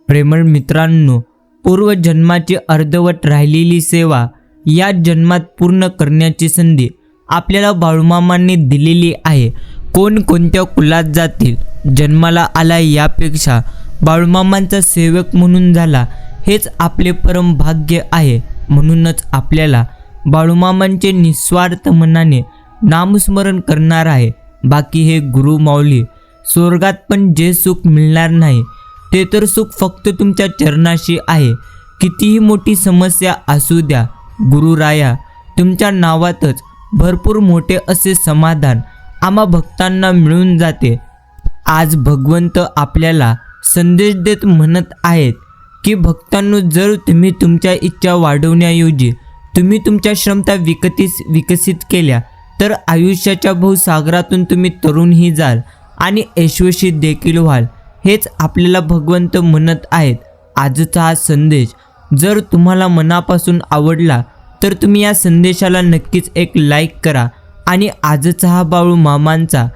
प्रेमळ मित्रांनो, पूर्वजन्माची अर्धवट राहिलेली सेवा या जन्मात पूर्ण करण्याची संधी आपल्याला बाळूमामांनी दिलेली आहे. कोण कोणत्या कुलात जातील, जन्माला आला यापेक्षा बाळूमामांचा सेवक म्हणून झाला हेच आपले परम भाग्य आहे. म्हणूनच आपल्याला बाळूमामांचे निस्वार्थ मनाने नामस्मरण करणार आहे. बाकी हे गुरु माऊली, स्वर्गात पण जे सुख मिळणार नाही ते तर सुख फक्त तुमच्या चरणाशी आहे. कितीही मोठी समस्या असू द्या, गुरुराया तुमच्या नावातच भरपूर मोठे असे समाधान आम्हा भक्तांना मिळून जाते. आज भगवंत आपल्याला संदेश देत म्हणत आहेत की भक्तांनो, जर तुम्ही तुमच्या इच्छा वाढवण्याऐवजी तुम्ही तुमच्या क्षमता विकसित केल्या तर आयुष्याच्या भवसागरातून तुम्ही तरुणही जाल आणि यशस्वी देखील व्हाल. हेच आपल्याला भगवंत म्हणत आहेत. आजचा हा संदेश जर तुम्हाला मनापासून आवडला तर तुम्ही या संदेशाला नक्कीच एक लाईक करा आणि आजचा हा बाळूमामांचा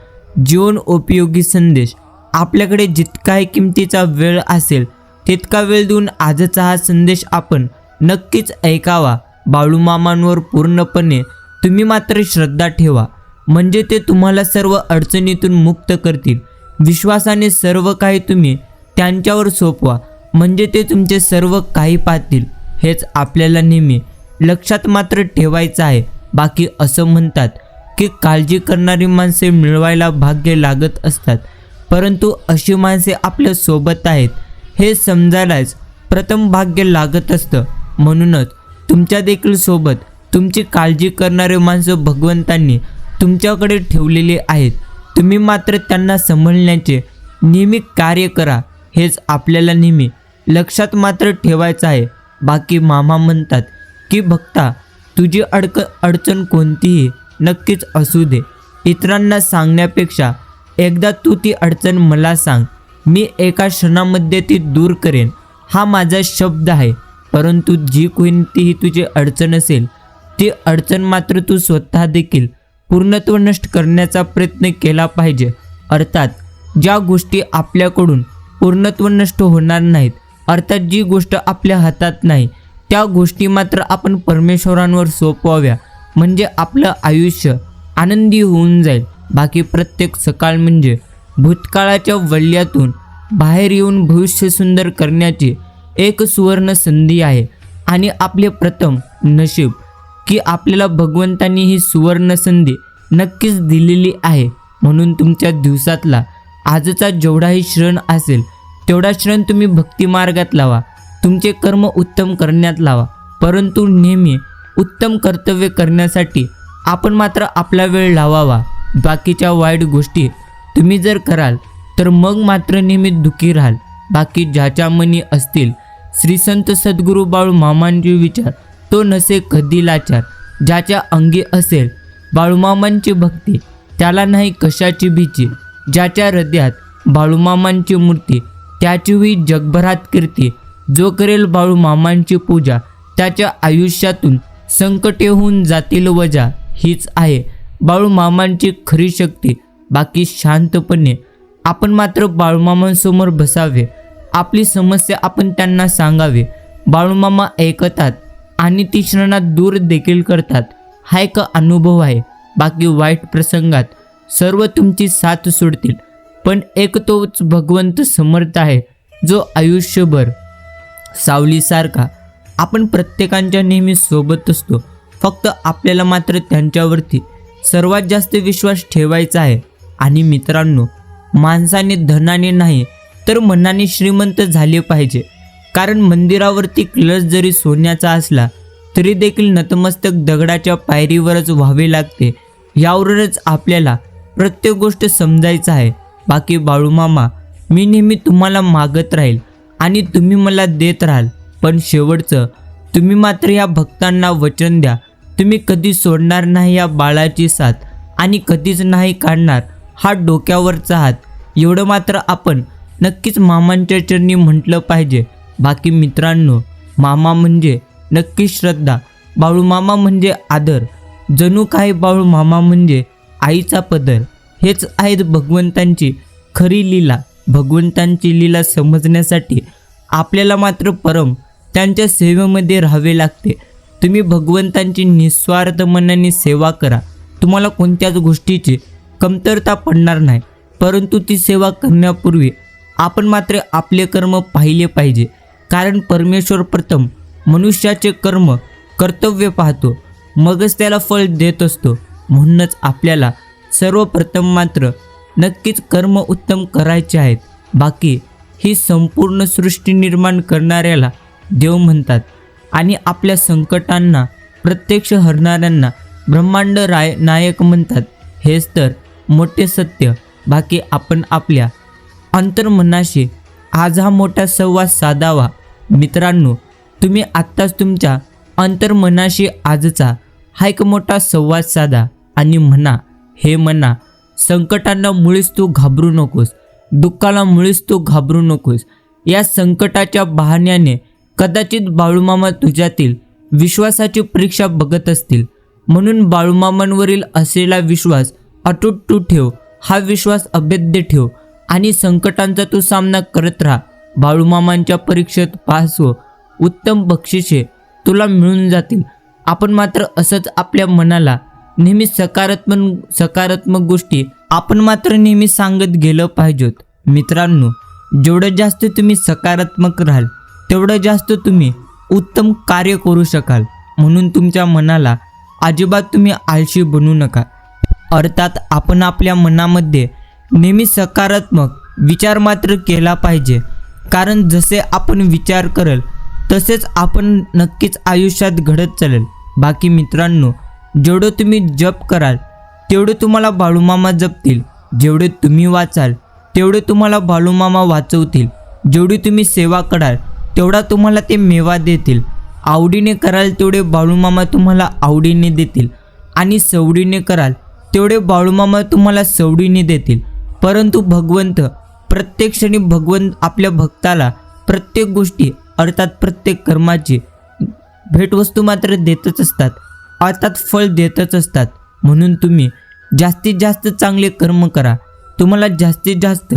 जीवन उपयोगी संदेश आपल्याकडे जितकाही किमतीचा वेळ असेल तितका वेळ देऊन आजचा हा संदेश आपण नक्कीच ऐकावा. बाळूमामांवर पूर्णपणे तुम्ही मात्र श्रद्धा ठेवा, म्हणजे ते तुम्हाला सर्व अडचणीतून मुक्त करतील. विश्वासाने सर्व काही तुम्ही त्यांच्यावर सोपवा, म्हणजे ते तुमचे सर्व काही पाहतील. हेच आपल्याला नेहमी लक्षात मात्र ठेवायचं आहे. बाकी असं म्हणतात की काळजी करणारी माणसे मिळवायला भाग्य लागत असतात, परंतु अशी माणसे आपल्या सोबत आहेत हे समजायलाच प्रथम भाग्य लागत असतं. म्हणूनच तुमच्या देखील सोबत तुमची काळजी करणारे माणसं भगवंतांनी तुमच्याकडे ठेवलेली आहेत. तुम्ही मात्र त्यांना सांभाळण्याचे नेहमी कार्य करा. हेच आपल्याला नेहमी लक्षात मात्र ठेवायचं आहे. बाकी मामा म्हणतात की भक्ता, तुझी अडचण कोणतीही नक्कीच असू दे, इतरांना सांगण्यापेक्षा एकदा तू ती अडचण मला सांग, मी एका क्षणामध्ये ती दूर करेन. हा माझा शब्द आहे. परंतु जी कोणतीही तुझी अडचण असेल ती अडचण मात्र तू स्वतः देखील पूर्णत्व नष्ट करण्याचा प्रयत्न केला पाहिजे. अर्थात ज्या गोष्टी आपल्याकडून पूर्णत्व नष्ट होणार नाहीत, अर्थात जी गोष्ट आपल्या हातात नाही त्या गोष्टी मात्र आपण परमेश्वरांवर सोपवाव्या, म्हणजे आपलं आयुष्य आनंदी होऊन जाईल. बाकी प्रत्येक सकाळ म्हणजे भूतकाळाच्या वल्यातून बाहेर येऊन भविष्य सुंदर करण्याची एक सुवर्ण संधी आहे. आणि आपले प्रथम नशीब की आपल्याला भगवंतांनी ही सुवर्ण संधी नक्कीच दिलेली आहे. म्हणून तुमच्या दिवसातला आजचा जेवढाही क्षण असेल तेवढा क्षण तुम्ही भक्तिमार्गात लावा, तुमचे कर्म उत्तम करण्यात लावा. परंतु नेहमी उत्तम कर्तव्य करण्यासाठी आपण मात्र आपला वेळ लावावा. बाकीच्या वाईट गोष्टी तुम्ही जर कराल तर मग मात्र नेहमी दुःखी राहाल. बाकी ज्याच्या मनी असतील श्री संत सद्गुरू बाळूमामांचे विचार तो नसे कधी लाचार. ज्याच्या अंगी असेल बाळूमामांची भक्ती त्याला नाही कशाची भीती. ज्याच्या हृदयात बाळूमामांची मूर्ती त्याची होई जगभरात कीर्ती. जो करेल बाळूमामांची पूजा त्याच्या आयुष्यातून संकटे होऊन जातील वजा. हीच आहे बाळूमामांची खरी शक्ती. बाकी शांतपणे आपण मात्र बाळूमामांसमोर बसावे, आपली समस्या आपण त्यांना सांगावे. बाळूमामा ऐकतात आणि ती क्षणात दूर देखील करतात. हा एक अनुभव आहे. बाकी वाईट प्रसंगात सर्व तुमची साथ सोडतील, पण एक तोच भगवंत समर्थ आहे जो आयुष्यभर सावलीसारखा आपण प्रत्येकांच्या नेहमी सोबत असतो. फक्त आपल्याला मात्र त्यांच्यावरती सर्वात जास्त विश्वास ठेवायचा आहे. आणि मित्रांनो, माणसाने धनाने नाही तर मनाने श्रीमंत झाले पाहिजे. कारण मंदिरावरती कलश जरी सोन्याचा असला तरी देखील नतमस्तक दगडाच्या पायरीवरच व्हावे लागते. यावरूनच आपल्याला प्रत्येक गोष्ट समजायचं आहे. बाकी बाळूमामा, मी नेहमी तुम्हाला मागत राहील आणि तुम्ही मला देत राहाल, पण शेवटचं तुम्ही मात्र या भक्तांना वचन द्या, तुम्ही कधी सोडणार नाही या बाळाची साथ आणि कधीच नाही काढणार हा डोक्यावरचा हात. एवढं मात्र आपण नक्कीच मामांच्या चरणी म्हटलं पाहिजे. बाकी मित्रांनो, मामा म्हणजे नक्की श्रद्धा, बाळूमामा म्हणजे आदर. जणू काही बाळूमामा म्हणजे आईचा पदर. हेच आहेत भगवंतांची खरी लीला. भगवंतांची लीला समजण्यासाठी आपल्याला मात्र परम त्यांच्या सेवेमध्ये राहावे लागते. तुम्ही भगवंतांची निस्वार्थ मनाने सेवा करा. तुम्हाला कोणत्याच गोष्टीची कमतरता पडणार नाही. परंतु ती सेवा करण्यापूर्वी आपण मात्र आपले कर्म पाहिले पाहिजे. कारण परमेश्वर प्रथम मनुष्याचे कर्म कर्तव्य पाहतो, मगच त्याला फळ देत असतो. म्हणूनच आपल्याला सर्वप्रथम मात्र नक्कीच कर्म उत्तम करायचे आहेत. बाकी ही संपूर्ण सृष्टी निर्माण करणाऱ्याला देव म्हणतात आणि आपल्या संकटांना प्रत्यक्ष हरणाऱ्यांना ब्रह्मांड नायक म्हणतात. हेच तर मोठे सत्य. बाकी आपण आपल्या अंतर्मनाशी आज हा मोठा संवाद साधावा. मित्रांनो, तुम्ही आत्ताच तुमच्या अंतर्मनाशी आजचा हा एक मोठा संवाद साधा आणि म्हणा, हे मना, संकटांना मुळीच तू घाबरू नकोस, दुःखाला मुळीच तू घाबरू नकोस. या संकटाच्या बहाण्याने कदाचित बाळूमामा तुझ्यातील विश्वासाची परीक्षा बघत असतील. म्हणून बाळूमामांवरील असलेला विश्वास अटूट तू ठेव. हा विश्वास अभेद्य ठेव आणि संकटांचा तू सामना करत राहा. बाळूमामांच्या परीक्षेत पास हो. उत्तम बक्षिसे तुला मिळून जातील. आपण मात्र असंच आपल्या मनाला नेहमी सकारात्मक गोष्टी आपण मात्र नेहमी सांगत गेलं पाहिजेत. मित्रांनो, जेवढं जास्त तुम्ही सकारात्मक राहाल तेवढं जास्त तुम्ही उत्तम कार्य करू शकाल. म्हणून तुमच्या मनाला अजिबात तुम्ही आळशी बनवू नका. अर्थात आपण आपल्या मनामध्ये नेहमी सकारात्मक विचार मात्र केला पाहिजे. कारण जसे आपण विचार कराल तसेच आपण नक्कीच आयुष्यात घडत चालेल. बाकी मित्रांनो, जेवढं तुम्ही जप कराल तेवढे तुम्हाला बाळूमामा जपतील. जेवढे तुम्ही वाचाल तेवढे तुम्हाला बाळूमामा वाचवतील. जेवढी तुम्ही सेवा कराल तेवढा तुम्हाला ते मेवा देतील. आवडीने कराल तेवढे बाळूमामा तुम्हाला आवडीने देतील आणि सवडीने कराल तेवढे बाळूमामा तुम्हाला सवडीने देतील. परंतु भगवंत प्रत्येक क्षणी भगवंत आपल्या भक्ताला प्रत्येक गोष्टी अर्थात प्रत्येक कर्माची भेटवस्तू मात्र देतच असतात, अर्थात फळ देतच असतात. म्हणून तुम्ही जास्तीत जास्त चांगले कर्म करा. तुम्हाला जास्तीत जास्त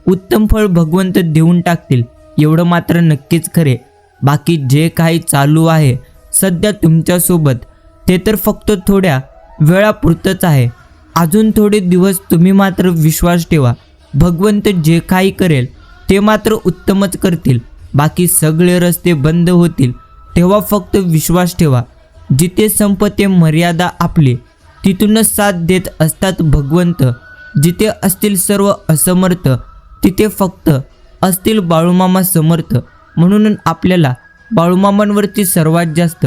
उत्तम फळ भगवंत देऊन टाकतील, एवढं मात्र नक्कीच खरे. बाकी जे काही चालू आहे सध्या तुमच्यासोबत ते तर फक्त थोड्या वेळापुरतंच आहे. अजून थोडे दिवस तुम्ही मात्र विश्वास ठेवा. भगवंत जे काही करेल ते मात्र उत्तमच करतील. बाकी सगळे रस्ते बंद होतील तेव्हा फक्त विश्वास ठेवा. जिथे संपते मर्यादा आपली तिथूनच साथ देत असतात भगवंत. जिथे असतील सर्व असमर्थ तिथे फक्त असतील बाळूमामा समर्थ. म्हणून आपल्याला बाळूमामांवरती सर्वात जास्त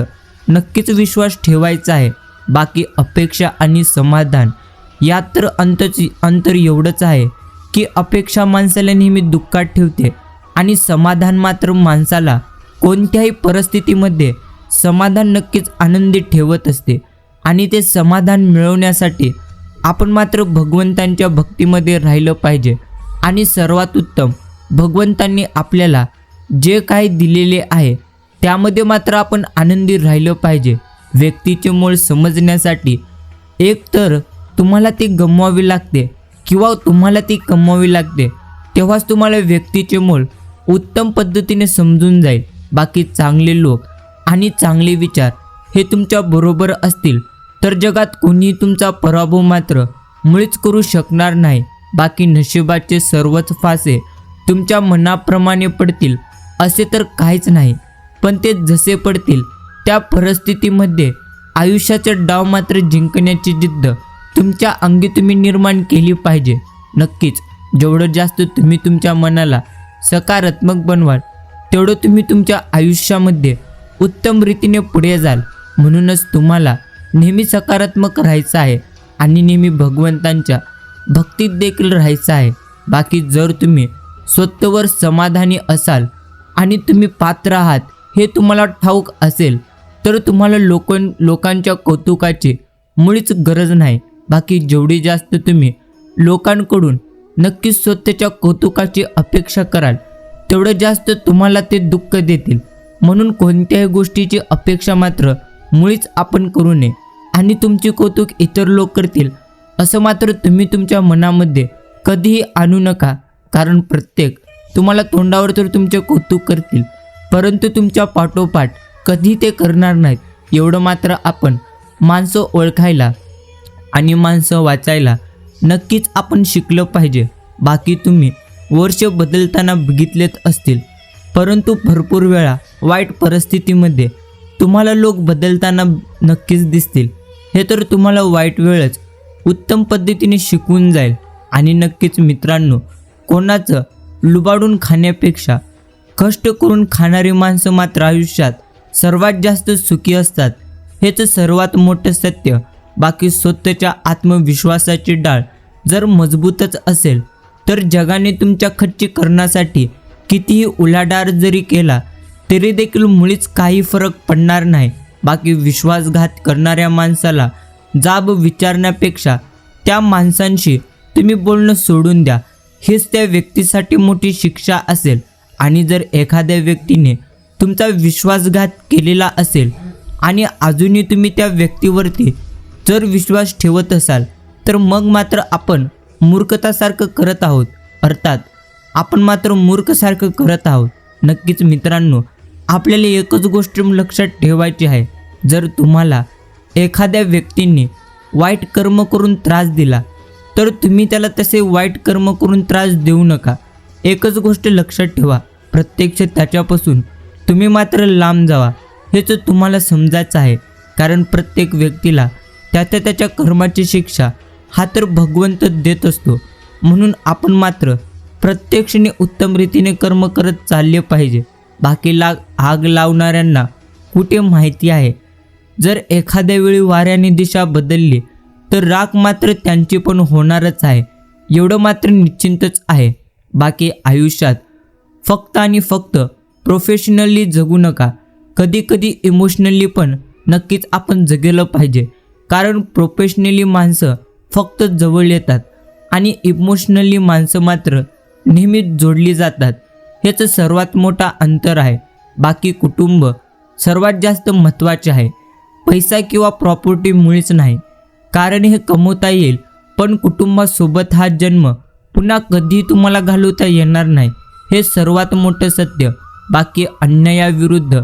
नक्कीच विश्वास ठेवायचा आहे. बाकी अपेक्षा आणि समाधान यात तर अंतर एवढंच आहे की अपेक्षा माणसाला नेहमी दुःखात ठेवते आणि समाधान मात्र माणसाला कोणत्याही परिस्थितीमध्ये समाधान नक्कीच आनंदी ठेवत असते. आणि ते समाधान मिळवण्यासाठी आपण मात्र भगवंतांच्या भक्तीमध्ये राहिलं पाहिजे. आणि सर्वात उत्तम, भगवंतांनी आपल्याला जे काही दिलेले आहे त्यामध्ये मात्र आपण आनंदी राहिलं पाहिजे. व्यक्तीचे मूळ समजण्यासाठी एक तर तुम्हाला ती गमवावी लागते किंवा तुम्हाला ती कमवावी लागते, तेव्हाच तुम्हाला व्यक्तीचे मूळ उत्तम पद्धतीने समजून जाईल. बाकी चांगले लोक आणि चांगले विचार हे तुमच्या बरोबर असतील तर जगात कोणीही तुमचा पराभव मात्र मुळीच करू शकणार नाही. बाकी नशिबाचे सर्वच फासे तुमच्या मनाप्रमाणे पडतील असे तर काहीच नाही, पण ते जसे पडतील त्या परिस्थितीमध्ये आयुष्याचा डाव मात्र जिंकण्याची जिद्द तुमच्या अंगी तुम्ही निर्माण केली पाहिजे. नक्कीच जेवढं जास्त तुम्ही तुमच्या मनाला सकारात्मक बनवाल तेवढं तुम्ही तुमच्या आयुष्यामध्ये उत्तम रीतीने पुढे जाल. म्हणूनच तुम्हाला नेहमी सकारात्मक राहायचं आहे आणि नेहमी भगवंतांच्या भक्तीत देखील राहायचं आहे. बाकी जर तुम्ही स्वतःवर समाधानी असाल आणि तुम्ही पात्र आहात हे तुम्हाला ठाऊक असेल तर तुम्हाला लोकांच्या कौतुकाची मुळीच गरज नाही. बाकी जेवढी जास्त तुम्ही लोकांकडून नक्कीच स्वतःच्या कौतुकाची अपेक्षा कराल तेवढं जास्त तुम्हाला ते दुःख देतील. म्हणून कोणत्याही गोष्टीची अपेक्षा मात्र मुळीच आपण करू नये. आणि तुमचे कौतुक इतर लोक करतील असं मात्र तुम्ही तुमच्या मनामध्ये कधीही आणू नका. कारण प्रत्येक तुम्हाला तोंडावर तर तुमचे कौतुक करतील, परंतु तुमच्या पाठोपाठ कधी ते करणार नाहीत. एवढं मात्र आपण माणसं ओळखायला आणि माणसं वाचायला नक्कीच आपण शिकलं पाहिजे. बाकी तुम्ही वर्ष बदलताना बघितलेत असतील, परंतु भरपूर वेळा वाईट परिस्थितीमध्ये तुम्हाला लोक बदलताना नक्कीच दिसतील. हे तर तुम्हाला वाईट वेळच उत्तम पद्धतीने शिकवून जाईल. आणि नक्कीच मित्रांनो, कोणाचं लुबाडून खाण्यापेक्षा कष्ट करून खाणारी माणसं मात्र आयुष्यात सर्वात जास्त सुखी असतात, हेच सर्वात मोठं सत्य. बाकी स्वतःच्या आत्मविश्वासाची डाळ जर मजबूतच असेल तर जगाने तुमच्या खच्चीकरणासाठी कितीही उलाढाल जरी केला तरी देखील मुळीच काही फरक पडणार नाही. बाकी विश्वासघात करणाऱ्या माणसाला जाब विचारण्यापेक्षा त्या माणसांशी तुम्ही बोलणं सोडून द्या, हेच त्या व्यक्तीसाठी मोठी शिक्षा असेल. आणि जर एखाद्या व्यक्तीने तुमचा विश्वासघात केलेला असेल आणि अजूनही तुम्ही त्या व्यक्तीवरती जर विश्वास ठेवत असाल तर मग मात्र आपण मूर्खतासारखं करत आहोत. अर्थात आपण मात्र मूर्खसारखं करत आहोत. नक्कीच मित्रांनो, आपल्याला एकच गोष्ट लक्षात ठेवायची आहे, जर तुम्हाला एखाद्या व्यक्तीने वाईट कर्म करून त्रास दिला तर तुम्ही त्याला तसे वाईट कर्म करून त्रास देऊ नका. एकच गोष्ट लक्षात ठेवा, प्रत्यक्ष त्याच्यापासून तुम्ही मात्र लांब जावा. हेच तुम्हाला समजायचं आहे, कारण प्रत्येक व्यक्तीला त्याच्या कर्माची शिक्षा हा तर भगवंत देत असतो. म्हणून आपण मात्र प्रत्यक्षाने उत्तम रीतीने कर्म करत चालले पाहिजे. बाकी आग लावणाऱ्यांना कुठे माहिती आहे, जर एखाद्या वेळी वाऱ्याने दिशा बदलली तर राख मात्र त्यांची पण होणारच आहे, एवढं मात्र निश्चिंतच आहे. बाकी आयुष्यात फक्त आणि फक्त प्रोफेशनली जगू नका, कधी कधी इमोशनली पण नक्कीच आपण जगलं पाहिजे. कारण प्रोफेशनली माणसं फक्त जवळ येतात आणि इमोशनली माणसं मात्र नेहमीच जोडली जातात. हेच सर्वात मोठा अंतर आहे. बाकी कुटुंब सर्वात जास्त महत्त्वाचे आहे, पैसा किंवा प्रॉपर्टी मुळीच नाही, कारण हे कमवता येईल पण कुटुंबासोबत हा जन्म पुन्हा कधीही तुम्हाला घालवता येणार नाही, हे सर्वात मोठं सत्य. बाकी अन्यायाविरुद्ध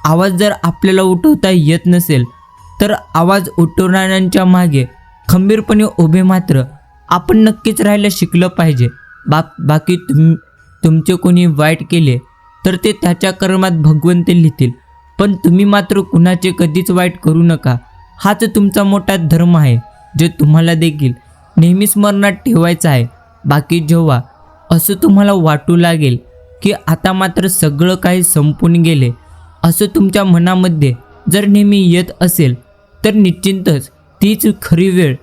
आवाज जर आपल्याला उठवता येत नसेल तर आवाज उठवणाऱ्यांच्या मागे खंबीरपणे उभे मात्र आपण नक्कीच राहायला शिकलं पाहिजे. बाकी तुमचे कोणी वाईट केले तर ते त्याच्या कर्मात भगवंत लिहितील, पण तुम्ही मात्र कुणाचे कधीच वाईट करू नका. हाच तुमचा मोठा धर्म आहे, जे तुम्हाला देखील नेहमी स्मरणात ठेवायचं आहे. बाकी जेव्हा असं तुम्हाला वाटू लागेल की आता मात्र सगळं काही संपून गेले असं तुमच्या मनामध्ये जर नेहमी येत असेल तर निश्चितच तीच खरी वेळ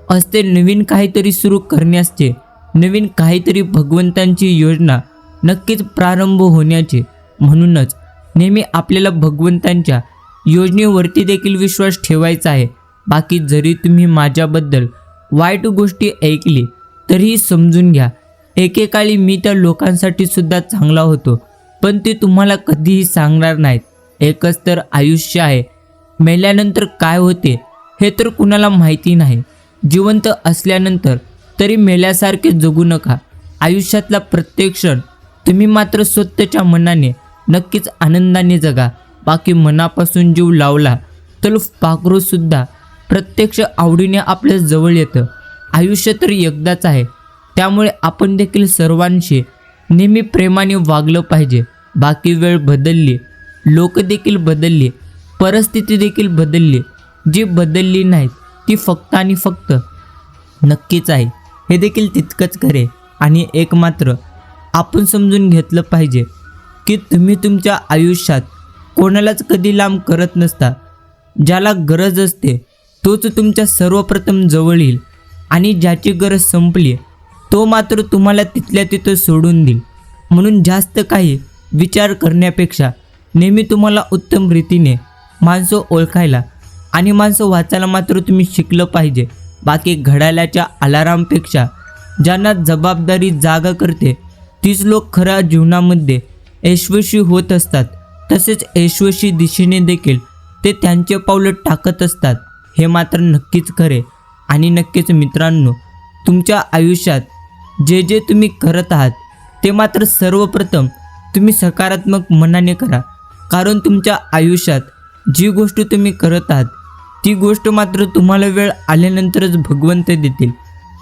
असते नवीन काहीतरी सुरू करण्याचे, नवीन काहीतरी भगवंतांची योजना नक्कीच प्रारंभ होण्याची. म्हणूनच नेहमी आपल्याला भगवंतांच्या योजनेवरती देखील विश्वास ठेवायचा आहे. बाकी जरी तुम्ही माझ्याबद्दल वाईट गोष्टी ऐकली तरीही समजून घ्या, एकेकाळी मी त्या लोकांसाठी सुद्धा चांगला होतो, पण ते तुम्हाला कधीही सांगणार नाहीत. एकच तर आयुष्य आहे, मेल्यानंतर काय होते हे तर कुणाला माहिती नाही. जिवंत असल्यानंतर तरी मेल्यासारखे जगू नका. आयुष्यातला प्रत्येक क्षण तुम्ही मात्र स्वतःच्या मनाने नक्कीच आनंदाने जगा. बाकी मनापासून जीव लावला तर पाखरूसुद्धा प्रत्यक्ष आवडीने आपल्या जवळ येतं. आयुष्य तर एकदाच आहे, त्यामुळे आपण देखील सर्वांशी नेहमी प्रेमाने वागलं पाहिजे. बाकी वेळ बदलली, लोक देखील बदलली, परिस्थिती देखील बदलली, जी बदलली नाहीत ती फक्त आणि फक्त नक्कीच आहे, हे देखील तितकंच खरे. आणि एक मात्र आपण समजून घेतलं पाहिजे की तुम्ही तुमच्या आयुष्यात कोणालाच कधी लांब करत नसता. ज्याला गरज असते तोच तुमच्या सर्वप्रथम जवळ येईल आणि ज्याची गरज संपली तो मात्र तुम्हाला तिथल्या तिथं सोडून देईल. म्हणून जास्त काही विचार करण्यापेक्षा नेहमी तुम्हाला उत्तम रीतीने माणसं ओळखायला आणि माणसं वाचायला मात्र तुम्ही शिकलं पाहिजे. बाकी घड्याळाच्या अलारामपेक्षा ज्यांना जबाबदारी जागा करते तीच लोक खऱ्या जीवनामध्ये यशस्वी होत असतात. तसेच यशस्वी दिशेने देखील ते त्यांचे पावलं टाकत असतात, हे मात्र नक्कीच खरे. आणि नक्कीच मित्रांनो, तुमच्या आयुष्यात जे जे तुम्ही करत आहात ते मात्र सर्वप्रथम तुम्ही सकारात्मक मनाने करा. कारण तुमच्या आयुष्यात जी गोष्ट तुम्ही करत आहात ती गोष्ट मात्र तुम्हाला वेळ आल्यानंतरच भगवंत देतील.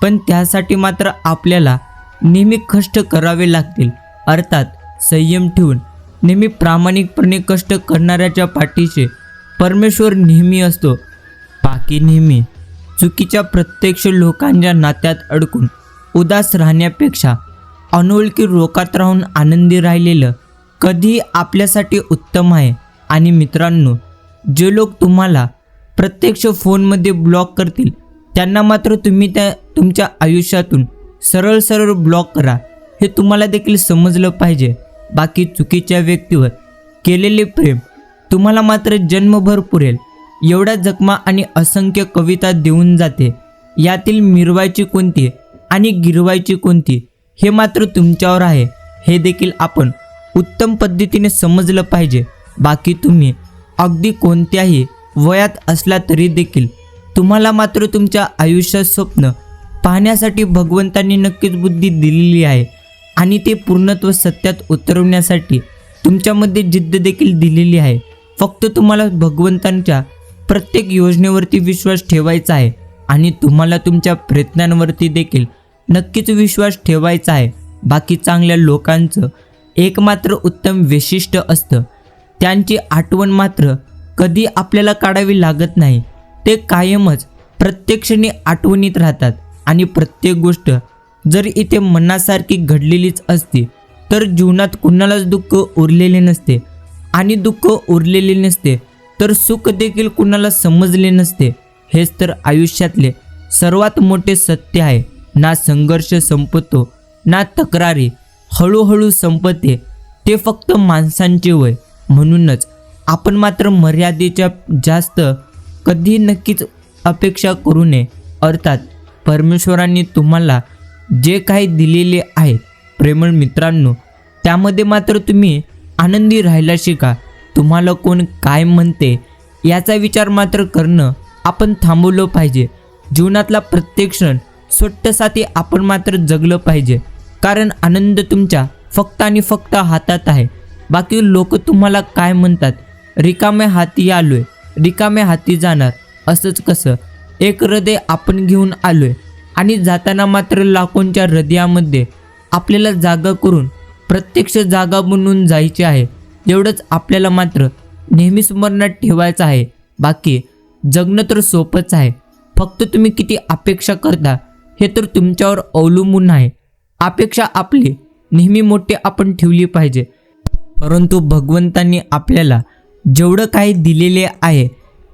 पण त्यासाठी मात्र आपल्याला नेहमी कष्ट करावे लागतील. अर्थात संयम ठेवून नेहमी प्रामाणिकपणे कष्ट करणाऱ्याच्या पाठीशी परमेश्वर नेहमी असतो. बाकी नेहमी चुकीच्या प्रत्यक्ष लोकांच्या नात्यात अडकून उदास राहण्यापेक्षा अनोळखी लोकात राहून आनंदी राहिलेलं कधीही आपल्यासाठी उत्तम आहे. आणि मित्रांनो, जे लोक तुम्हाला प्रत्यक्ष फोनमध्ये ब्लॉक करतील त्यांना मात्र तुम्ही तुमच्या आयुष्यातून सरळ सरळ ब्लॉक करा. हे तुम्हाला देखील समजलं पाहिजे. बाकी चुकीच्या व्यक्तीवर केलेले प्रेम तुम्हाला मात्र जन्मभर पुरेल एवढ्या जखमा आणि असंख्य कविता देऊन जाते. यातील मिरवायची कोणती आणि गिरवायची कोणती हे मात्र तुमच्यावर आहे. हे देखील आपण उत्तम पद्धतीने समजलं पाहिजे. बाकी तुम्ही अगदी कोणत्याही वयात असला तरी देखील तुम्हाला मात्र तुमच्या आयुष्यात स्वप्न पाहण्यासाठी भगवंतांनी नक्कीच बुद्धी दिलेली आहे आणि ते पूर्णत्व सत्यात उतरवण्यासाठी तुमच्यामध्ये जिद्द देखील दिलेली आहे. फक्त तुम्हाला भगवंतांच्या प्रत्येक योजनेवरती विश्वास ठेवायचा आहे आणि तुम्हाला तुमच्या प्रयत्नांवरती देखील नक्कीच विश्वास ठेवायचा आहे. बाकी चांगल्या लोकांचं एक मात्र उत्तम वैशिष्ट्य असतं, त्यांची आठवण मात्र कधी आपल्याला काढावी लागत नाही. ते कायमच प्रत्यक्षाने आठवणीत राहतात आणि प्रत्येक गोष्ट जर इथे मनासारखी घडलेलीच असती तर जीवनात कुणालाच दुःख उरलेले नसते आणि दुःख उरलेले नसते तर सुख देखील कुणाला समजले नसते. हेच तर आयुष्यातले सर्वात मोठे सत्य आहे. ना संघर्ष संपतो ना तक्रारी हळूहळू संपते, ते फक्त माणसांचे वय. म्हणूनच आपण मात्र मर्यादेच्या जास्त कधी नक्कीच अपेक्षा करू नये. अर्थात परमेश्वरांनी तुम्हाला जे काही दिलेले आहे प्रेमळ मित्रांनो, त्यामध्ये मात्र तुम्ही आनंदी राहायला शिका. तुम्हाला कोण काय म्हणते याचा विचार मात्र करणं आपण थांबवलं पाहिजे. जीवनातला प्रत्येक क्षण स्वतःसाठी आपण मात्र जगलं पाहिजे. कारण आनंद तुमच्या फक्त आणि फक्त हातात आहे. बाकी लोक तुम्हाला काय म्हणतात, रिकाम्या हाती आलोय रिकाम्या हाती जाणार, असंच कसं. एक हृदय आपण घेऊन आलोय आणि जाताना मात्र लाखोंच्या हृदयामध्ये आपल्याला जागा करून प्रत्यक्ष जागा बनवून जायचे आहे. एवढंच आपल्याला मात्र नेहमी स्मरणात ठेवायचं आहे. बाकी जगणं तर सोपंच आहे, फक्त तुम्ही किती अपेक्षा करता हे तर तुमच्यावर अवलंबून आहे. अपेक्षा आपली नेहमी मोठी आपण ठेवली पाहिजे, परंतु भगवंतांनी आपल्याला जेवढं काही दिलेले आहे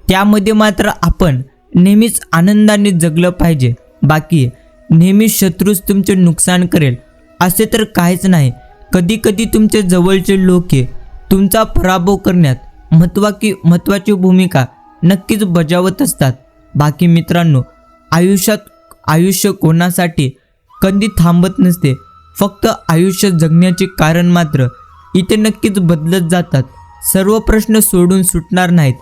त्यामध्ये मात्र आपण नेहमीच आनंदाने जगलं पाहिजे. बाकी नेहमी शत्रूच तुमचे नुकसान करेल असे तर काहीच नाही. कधी कधी तुमचे जवळचे लोक तुमचा पराभव करण्यात महत्त्वाची भूमिका नक्कीच बजावत असतात. बाकी मित्रांनो, आयुष्य कोणासाठी कधी थांबत नसते. फक्त आयुष्य जगण्याचे कारण मात्र इथे नक्कीच बदलत जातात. सर्व प्रश्न सोडून सुटणार नाहीत.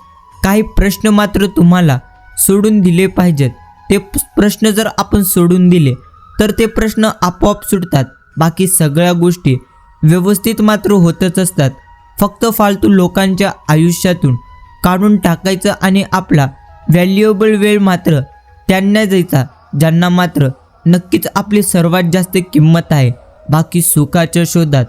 काही प्रश्न मात्र तुम्हाला सोडून दिले पाहिजेत. ते प्रश्न जर आपण सोडून दिले तर ते प्रश्न आपोआप सुटतात. बाकी सगळ्या गोष्टी व्यवस्थित मात्र होतच असतात. फक्त फालतू लोकांच्या आयुष्यातून काढून टाकायचं आणि आपला व्हॅल्युएबल वेळ मात्र त्यांना द्यायचा ज्यांना मात्र नक्कीच आपली सर्वात जास्त किंमत आहे. बाकी सुखाच्या शोधात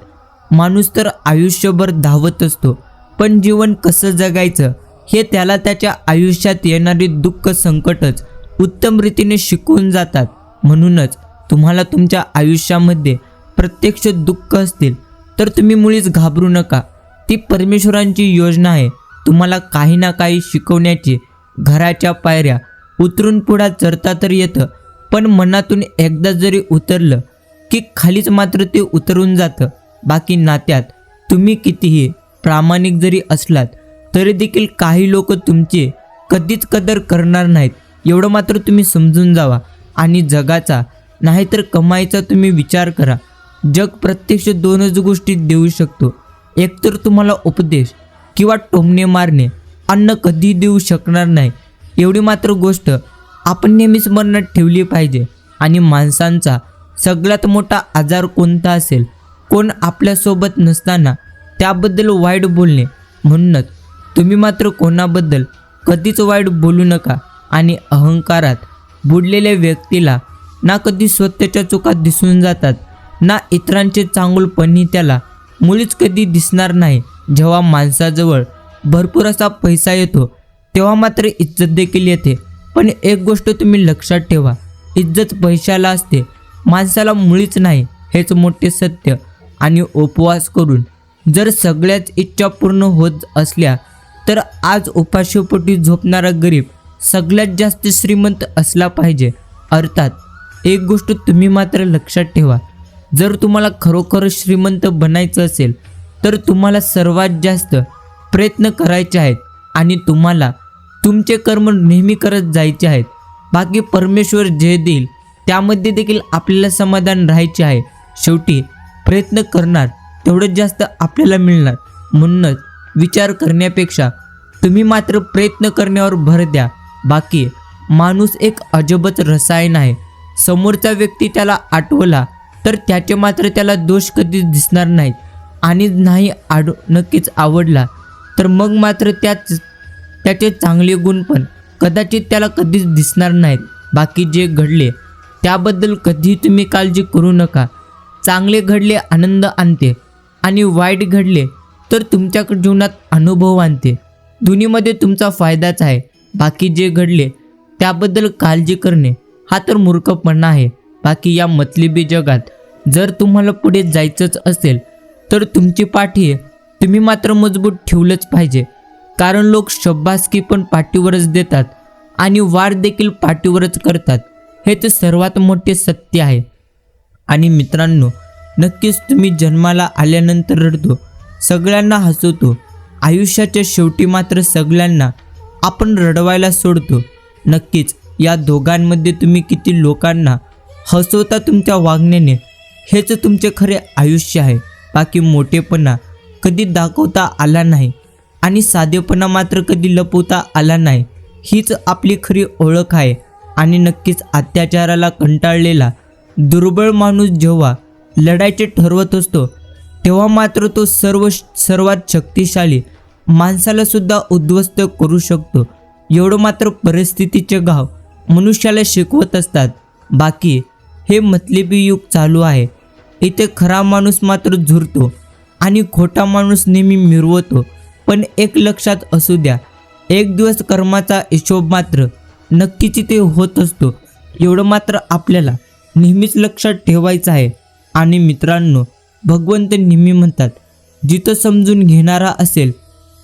माणूस तर आयुष्यभर धावत असतो, पण जीवन कसं जगायचं हे त्याला त्याच्या आयुष्यात येणारी दुःख संकटच उत्तम रीतीने शिकवून जातात. म्हणूनच तुम्हाला तुमच्या आयुष्यामध्ये प्रत्यक्ष दुःख असतील तर तुम्ही मुळीच घाबरू नका. ती परमेश्वरांची योजना आहे तुम्हाला काही ना काही शिकवण्याची. घराच्या पायऱ्या उतरून पुढे चढता तर येतं, पण मनातून एकदा जरी उतरलं की खालीच मात्र ते उतरून जातं. बाकी नात्यात तुम्ही कितीही प्रामाणिक जरी असलात तरी देखील काही लोक तुमची कधीच कदर करणार नाहीत, एवढं मात्र तुम्ही समजून जावा. आणि जगाचा नाहीतर कमाईचा तुम्ही विचार करा. जग प्रत्यक्ष दोनच गोष्टी देऊ शकतो, एकतर तुम्हाला उपदेश किंवा टोमणे मारणे. अन्न कधी देऊ शकणार नाही. एवढी मात्र गोष्ट आपण नेहमी स्मरणात ठेवली पाहिजे. आणि माणसांचा सगळ्यात मोठा आजार कोणता असेल कोण आपल्यासोबत नसताना त्याबद्दल वाईट बोलणे. म्हणूनच तुम्ही मात्र कोणाबद्दल कधीच वाईट बोलू नका. आणि अहंकारात बुडलेल्या व्यक्तीला ना कधी स्वतःच्या चुका दिसून जातात, ना इतरांचे चांगुलपणी त्याला मुळीच कधी दिसणार नाही. जेव्हा माणसाजवळ भरपूर असा पैसा येतो तेव्हा मात्र इज्जत देखील येते. पण एक गोष्ट तुम्ही लक्षात ठेवा, इज्जत पैशाला असते, माणसाला मुळीच नाही. हेच मोठे सत्य. आणि उपवास करून जर सगळ्याच इच्छा पूर्ण होत असल्या तर आज उपाशीपोटी झोपणारा गरीब सगळ्यात जास्त श्रीमंत असला पाहिजे. अर्थात एक गोष्ट तुम्ही मात्र लक्षात ठेवा, जर तुम्हाला खरोखर श्रीमंत बनायचं असेल तर तुम्हाला सर्वात जास्त प्रयत्न करायचे आहेत आणि तुम्हाला तुमचे कर्म नेहमी करत जायचे आहेत. बाकी परमेश्वर जे देईल त्यामध्ये देखील आपल्याला समाधान राहायचे आहे. शेवटी प्रयत्न करणार तेवढंच जास्त आपल्याला मिळणार. म्हणूनच विचार करण्यापेक्षा तुम्ही मात्र प्रयत्न करण्यावर भर द्या. बाकी माणूस एक अजबच रसायन आहे. समोरचा व्यक्ती त्याला आठवला तर त्याचे मात्र त्याला दोष कधीच दिसणार नाहीत आणि नाही नक्कीच आवडला तर मग मात्र त्याचे चांगले गुण पण कदाचित त्याला कधीच दिसणार नाहीत. बाकी जे घडले त्याबद्दल कधीही तुम्ही काळजी करू नका. चांगले घडले आनंद आणते आणि वाईट घडले तर तुमच्या जीवनात अनुभव आणते. दोन्हीमध्ये तुमचा फायदाच आहे. बाकी जे घडले त्याबद्दल काळजी करणे हा तर मूर्खपणा आहे. बाकी या मतलबी जगात जर तुम्हाला पुढे जायचंच असेल तर तुमची पाठी तुम्ही मात्र मजबूत ठेवलंच पाहिजे. कारण लोक शब्बासकी पण पाठीवरच देतात आणि वार देखील पाठीवरच करतात. हे तर सर्वात मोठे सत्य आहे. आणि मित्रांनो, नक्कीच तुम्ही जन्माला आल्यानंतर रडतो, सगळ्यांना हसवतो, आयुष्याच्या शेवटी मात्र सगळ्यांना आपण रडवायला सोडतो. नक्कीच या दोघांमध्ये तुम्ही किती लोकांना हसवता तुमच्या वागण्याने, हेच तुमचे खरे आयुष्य आहे. बाकी मोठेपणा कधी दाखवता आला नाही आणि साधेपणा मात्र कधी लपवता आला नाही. हीच आपली खरी ओळख आहे. आणि नक्कीच अत्याचाराला कंटाळलेला दुर्बळ माणूस जेव्हा लढायचे ठरवत असतो तेव्हा मात्र तो सर्वात शक्तिशाली माणसाला सुद्धा उद्ध्वस्त करू शकतो. एवढं मात्र परिस्थितीचे घाव मनुष्याला शिकवत असतात. बाकी हे मतलबी युग चालू आहे. इथे खरा माणूस मात्र झुरतो आणि खोटा माणूस नेहमी मिरवतो. पण एक लक्षात असू द्या, एक दिवस कर्माचा हिशोब मात्र नक्कीच इथे होत असतो. एवढं मात्र आपल्याला नेहमीच लक्षात ठेवायचं आहे. आणि मित्रांनो, भगवंत नेहमी म्हणतात, जिथं समजून घेणारा असेल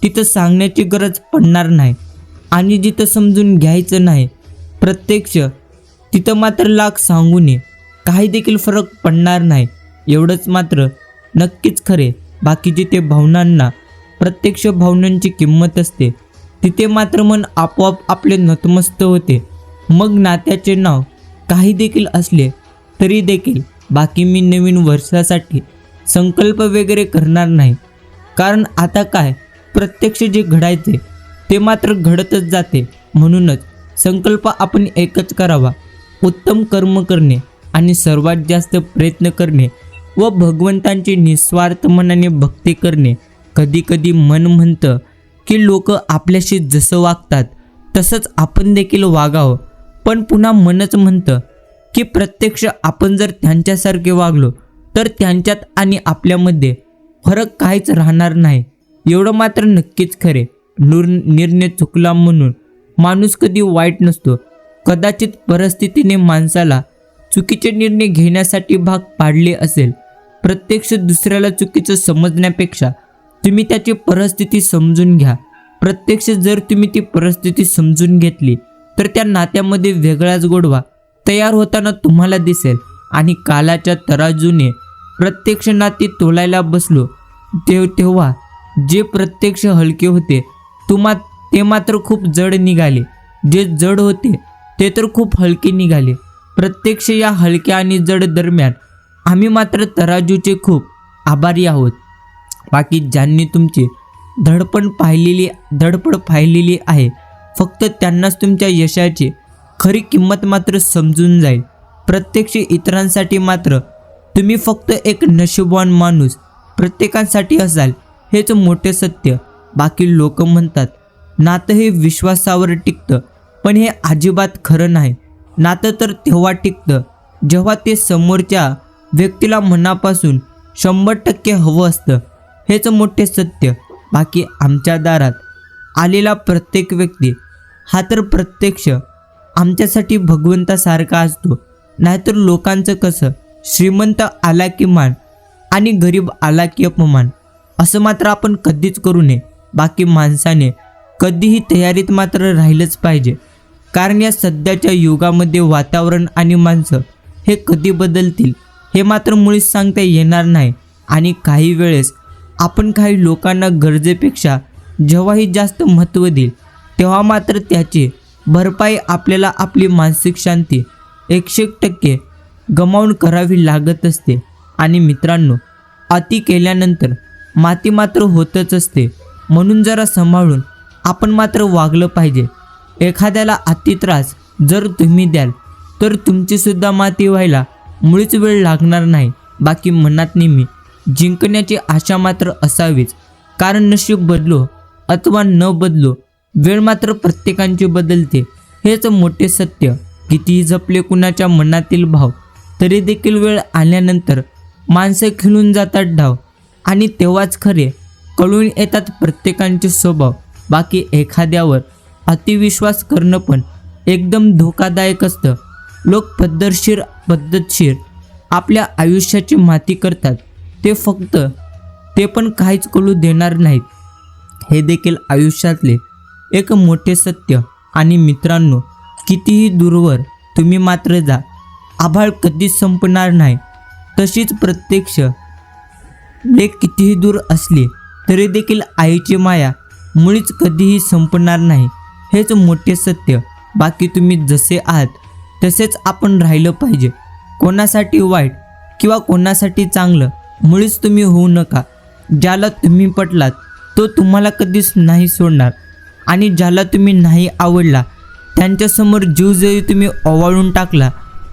तिथं सांगण्याची गरज पडणार नाही आणि जिथं समजून घ्यायचं नाही प्रत्यक्ष तिथं मात्र लाख सांगू नये, काही देखील फरक पडणार नाही. एवढंच मात्र नक्कीच खरे. बाकी जिथे भावनांना प्रत्यक्ष भावनांची किंमत असते तिथे मात्र मन आपोआप आपले नतमस्त होते. मग नात्याचे नाव काही देखील असले तरी देखील. बाकी मी नवीन वर्षासाठी संकल्प वगैरे करणार नाही, कारण आता काय, प्रत्यक्ष जे घडायचे ते मात्र घडतच जाते. म्हणूनच संकल्प आपण एकच करावा, उत्तम कर्म करणे आणि सर्वात जास्त प्रयत्न करणे व भगवंतांची निस्वार्थ मनाने भक्ती करणे. कधी कधी मन म्हणतं की लोक आपल्याशी जसं वागतात तसंच आपण देखील वागावं, पण पुन्हा मनच म्हणतं की प्रत्यक्ष आपण जर त्यांच्यासारखे वागलो तर त्यांच्यात आणि आपल्यामध्ये फरक काहीच राहणार नाही. एवढं मात्र नक्कीच खरे. निर्णय चुकला म्हणून माणूस कधी वाईट नसतो. कदाचित परिस्थितीने माणसाला चुकीचे निर्णय घेण्यासाठी भाग पाडले असेल. प्रत्यक्ष दुसऱ्याला चुकीचं समजण्यापेक्षा तुम्ही त्याची परिस्थिती समजून घ्या. प्रत्यक्ष जर तुम्ही ती परिस्थिती समजून घेतली तर त्या नात्यामध्ये वेगळाच गोडवा तयार होताना तुम्हाला दिसेल. आणि कालाच्या तराजूने प्रत्यक्ष नाती तोलायला बसलो तेव्हा जे प्रत्यक्ष हलके होते ते मात्र खूप जड निघाले. जे जड होते ते तर खूप हलके निघाले. प्रत्यक्ष या हलक्या आणि जड दरम्यान आम्ही मात्र तराजूचे खूप आभारी आहोत. बाकी ज्यांनी तुमची धडपड पाहिलेली आहे फक्त त्यांनाच तुमच्या यशाची खरी किंमत मात्र समजून जाईल. प्रत्यक्ष इतरांसाठी मात्र तुम्ही फक्त एक नशीबवान माणूस प्रत्येकासाठी असाल हेच मोठे सत्य. बाकी लोक म्हणतात नातं हे विश्वासावर टिकतं, पण हे अजिबात खरं नाही. नातं तर तेव्हा टिकतं जेव्हा ते समोरच्या व्यक्तीला मनापासून 100% हवं असतं. हेच मोठे सत्य. बाकी आमच्या दारात आलेला प्रत्येक व्यक्ती हा तर प्रत्यक्ष आमच्यासाठी भगवंतासारखा असतो. नाहीतर लोकांचं कसं, श्रीमंत आला की मान आणि गरीब आला की अपमान, असं मात्र आपण कधीच करू नये. बाकी माणसाने कधीही तयारीत मात्र राहिलंच पाहिजे, कारण या सध्याच्या युगामध्ये वातावरण आणि माणसं हे कधी बदलतील हे मात्र मुळीच सांगता येणार नाही. आणि काही वेळेस आपण काही लोकांना गरजेपेक्षा जेव्हाही जास्त महत्त्व देईल तेव्हा मात्र त्याची भरपाई आपल्याला आपली मानसिक शांती 100% गमावून करावी लागत असते. आणि मित्रांनो, अति केल्यानंतर माती मात्र होतच असते. म्हणून जरा सांभाळून आपण मात्र वागलं पाहिजे. एखाद्याला अति त्रास जर तुम्ही द्याल तर तुमचीसुद्धा माती व्हायला मुळीच वेळ लागणार नाही. बाकी मनात नेहमी जिंकण्याची आशा मात्र असावीच, कारण नशीब बदलो अथवा न बदलो वेळ मात्र प्रत्येकाची बदलते. हेच मोठे सत्य. कितीही जपले कुणाच्या मनातील भाव तरी देखील वेळ आल्यानंतर माणसं खिळून जातात डाव, आणि तेव्हाच खरे कळून येतात प्रत्येकांचे स्वभाव. बाकी एखाद्यावर अतिविश्वास करणं पण एकदम धोकादायक असतं. लोक पद्धतशीर आपल्या आयुष्याची माती करतात, ते पण काहीच कळू देणार नाहीत. हे देखील आयुष्यातले एक मोठे सत्य. आणि मित्रांनो, कितीही दूरवर तुम्ही मात्र जा, आभाळ कधीच संपणार नाही. तशीच प्रत्यक्ष लेक कितीही दूर असली तरी देखील आईची माया मुळीच कधीही संपणार नाही. हेच मोठे सत्य. बाकी तुम्ही जसे आहात तसेच आपण राहिलं पाहिजे. कोणासाठी वाईट किंवा कोणासाठी चांगलं मुळीच तुम्ही होऊ नका. ज्याला तुम्ही पटलात तो तुम्हाला कधीच नाही सोडणार, आणि ज्याला तुम्ही नाही आवडला त्यांच्यासमोर जीव जरी तुम्ही ओवाळून टाकला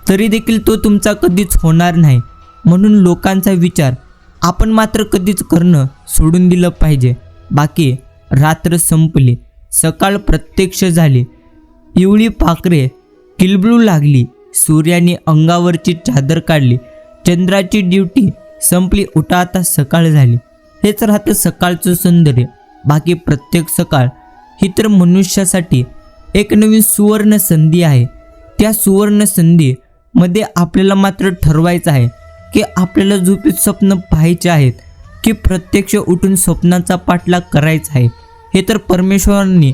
तरी देखील तो तुमचा कधीच होणार नाही. म्हणून लोकांचा विचार आपण मात्र कधीच करणं सोडून दिलं पाहिजे. बाकी रात्र संपली, सकाळ प्रत्यक्ष झाली. इवळी पाखरे किलबिलू लागली. सूर्याने अंगावरची चादर काढली. चंद्राची ड्युटी संपली. उठा, आता सकाळ झाली. हेच राहतं सकाळचं सौंदर्य. बाकी प्रत्येक सकाळ ही तर मनुष्यासाठी एक नवीन सुवर्ण संधी आहे. त्या सुवर्ण संधीमध्ये आपल्याला मात्र ठरवायचं आहे की आपल्याला झोपेत स्वप्न पाहायचे आहेत की प्रत्यक्ष उठून स्वप्नाचा पाठलाग करायचा आहे. हे तर परमेश्वरांनी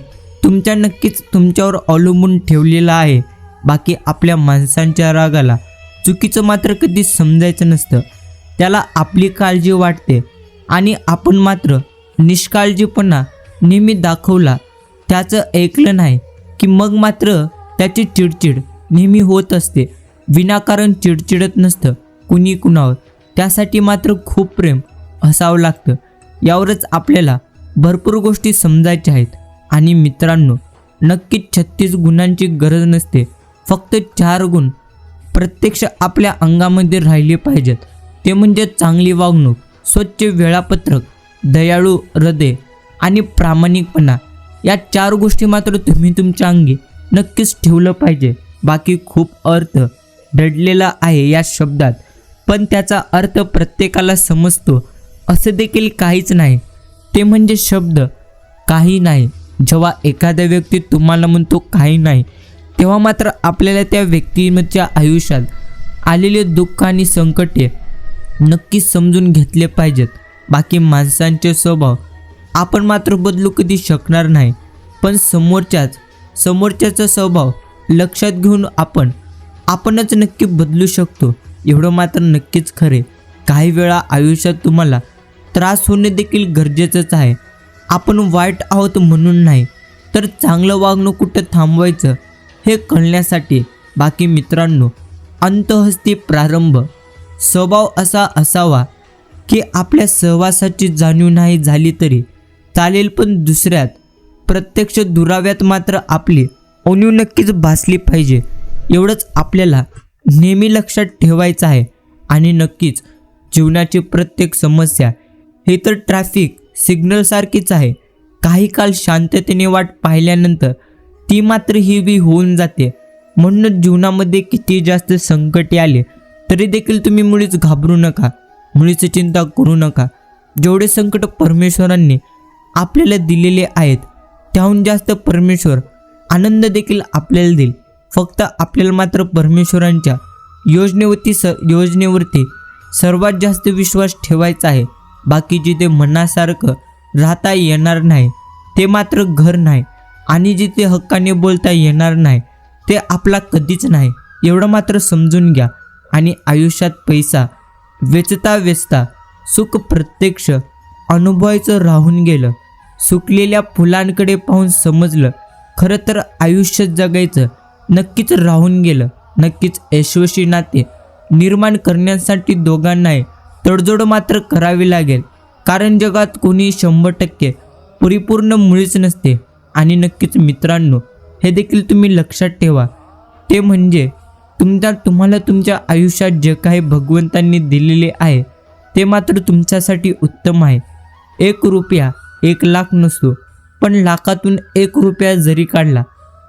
नक्कीच तुमच्यावर अवलंबून ठेवलेलं आहे. बाकी आपल्या माणसांच्या रागाला चुकीचं मात्र कधीच समजायचं नसतं. त्याला आपली काळजी वाटते आणि आपण मात्र निष्काळजीपणा नेहमी दाखवला, त्याचं ऐकलं नाही की मग मात्र त्याची चिडचिड नेहमी होत असते. विनाकारण चिडचिडत नसतं कुणी कुणावर, त्यासाठी मात्र खूप प्रेम असावं लागतं. यावरच आपल्याला भरपूर गोष्टी समजायच्या आहेत. आणि मित्रांनो, नक्कीच 36 गुणांची गरज नसते, फक्त 4 गुण प्रत्यक्ष आपल्या अंगामध्ये राहिले पाहिजेत. ते म्हणजे चांगली वागणूक, स्वच्छ वेळापत्रक, दयाळू हृदय आणि प्रामाणिकपणा. या 4 गोष्टी मात्र तुम्ही तुमच्या अंगी नक्कीच ठेवलं पाहिजे. बाकी खूप अर्थ दडलेला आहे या शब्दात, पण त्याचा अर्थ प्रत्येकाला समजतो असं देखील काहीच नाही. ते म्हणजे शब्द काही नाही. जेव्हा एखादा व्यक्ती तुम्हाला म्हणतो काही नाही, तेव्हा मात्र आपल्याला त्या व्यक्तीच्या आयुष्यात आलेले दुःख आणि संकटे नक्कीच समजून घेतले पाहिजेत. बाकी माणसांचे स्वभाव आपण मात्र बदलू कधी शकणार नाही, पण समोरच्याचा स्वभाव लक्षात घेऊन आपणच नक्की बदलू शकतो. एवढं मात्र नक्कीच खरे. काही वेळा आयुष्यात तुम्हाला त्रास होणे देखील गरजेचंच आहे. आपण वाईट आहोत म्हणून नाही, तर चांगलं वागणं कुठं थांबवायचं हे कळण्यासाठी. बाकी मित्रांनो, अंतःहस्ती प्रारंभ. स्वभाव असा असावा की आपल्या सहवासाची जाणीव नाही झाली तरी चालेल, पण दुसऱ्यात प्रत्यक्ष दुराव्यात मात्र आपली उणीव नक्कीच भासली पाहिजे. एवढंच आपल्याला नेहमी लक्षात ठेवायचं आहे. आणि नक्कीच जीवनाची प्रत्येक समस्या हे तर ट्रॅफिक सिग्नलसारखीच आहे. काही काळ शांततेने वाट पाहिल्यानंतर ती मात्र हिरवी होऊन जाते. म्हणूनच जीवनामध्ये किती जास्त संकटे आले तरी देखील तुम्ही मुळीच घाबरू नका, मुळीच चिंता करू नका. जेवढे संकट परमेश्वरांनी आपल्याला दिलेले आहेत त्याहून जास्त परमेश्वर आनंद देखील आपल्याला देईल. फक्त आपल्याला मात्र परमेश्वरांच्या योजनेवरती सर्वात जास्त विश्वास ठेवायचा आहे. बाकी जिथे मनासारखं राहता येणार नाही ते मात्र घर नाही, आणि जिथे हक्काने बोलता येणार नाही ते आपला कधीच नाही, एवढं मात्र समजून घ्या. आणि आयुष्यात पैसा वेचता सुख प्रत्यक्ष अनुभवायचं राहून गेलं. सुकलेल्या फुलांकडे पाहून समजलं खरं तर आयुष्य जगायचं नक्कीच राहून गेलं. नक्कीच यशस्वी नाते निर्माण करण्यासाठी दोघांनाही तडजोड मात्र करावी लागेल, कारण जगात कोणी 100% परिपूर्ण मुळीच नसते. आणि नक्कीच मित्रांनो, हे देखील तुम्ही लक्षात ठेवा, ते म्हणजे तुम्हाला तुमच्या आयुष्यात जे काही भगवंतांनी दिलेले आहे ते मात्र तुमच्यासाठी उत्तम आहे. 1 रुपया 1 लाख नसतो, पण लाखातून 1 रुपया जरी काढला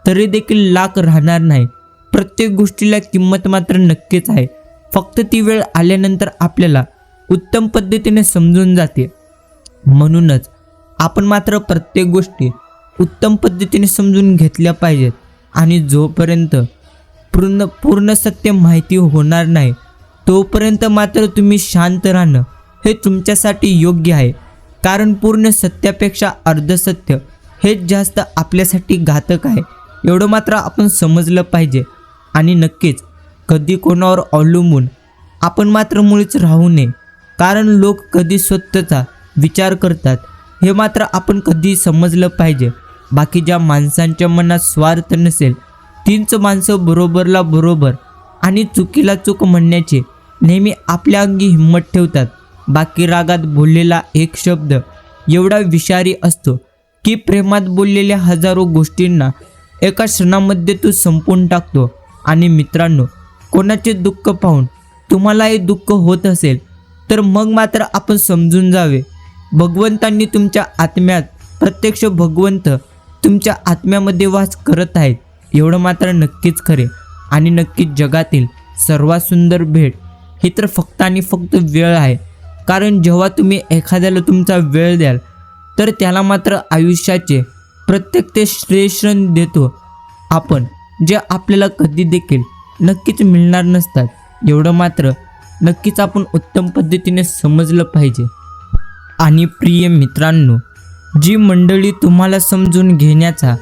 तरी देखील लाख राहणार नाही. प्रत्येक गोष्टीला किंमत मात्र नक्कीच आहे, फक्त ती वेळ आल्यानंतर आपल्याला उत्तम पद्धतीने समजून जाते. म्हणूनच आपण मात्र प्रत्येक गोष्टी उत्तम पद्धतीने समजून घेतल्या पाहिजेत. आणि जोपर्यंत पूर्ण सत्य माहिती होणार नाही तोपर्यंत मात्र तुम्ही शांत राहणं हे तुमच्यासाठी योग्य आहे, कारण पूर्ण सत्यापेक्षा अर्धसत्य हेच जास्त आपल्यासाठी घातक आहे, एवढं मात्र आपण समजलं पाहिजे. आणि नक्कीच कधी कोणावर अवलंबून आपण मात्र मुळीच राहू नये, कारण लोक कधी स्वतःचा विचार करतात हे मात्र आपण कधी समजलं पाहिजे. बाकी ज्या माणसांच्या मनात स्वार्थ नसेल तीच माणसं बरोबरला बरोबर आणि चुकीला चूक म्हणण्याची नेहमी आपल्या अंगी हिंमत ठेवतात. बाकी रागात बोललेला एक शब्द एवढा विषारी असतो की प्रेमात बोललेल्या हजारो गोष्टींना एका क्षणामध्ये तो संपवून टाकतो. आणि मित्रांनो, कोणाचे दुःख पाहून तुम्हालाही दुःख होत असेल तर मग मात्र आपण समजून जावे, भगवंतांनी तुमच्या आत्म्यात प्रत्यक्ष भगवंत तुमच्या आत्म्यामध्ये वास करत आहेत, एवढं मात्र नक्कीच खरे. आणि नक्कीच जगातील सर्वात सुंदर भेट ही तर फक्त आणि फक्त वेळ आहे, कारण जेव्हा तुम्ही एखाद्याला तुमचा वेळ द्याल तर त्याला मात्र आयुष्याचे प्रत्येक ते श्रेष्ठ देतो आपण, जे आपल्याला कधी देखील नक्कीच मिळणार नसतात, एवढं मात्र नक्कीच आपण उत्तम पद्धतीने समजलं पाहिजे. आणि प्रिय मित्रांनो, जी मंडळी तुम्हाला समजून घेण्याचा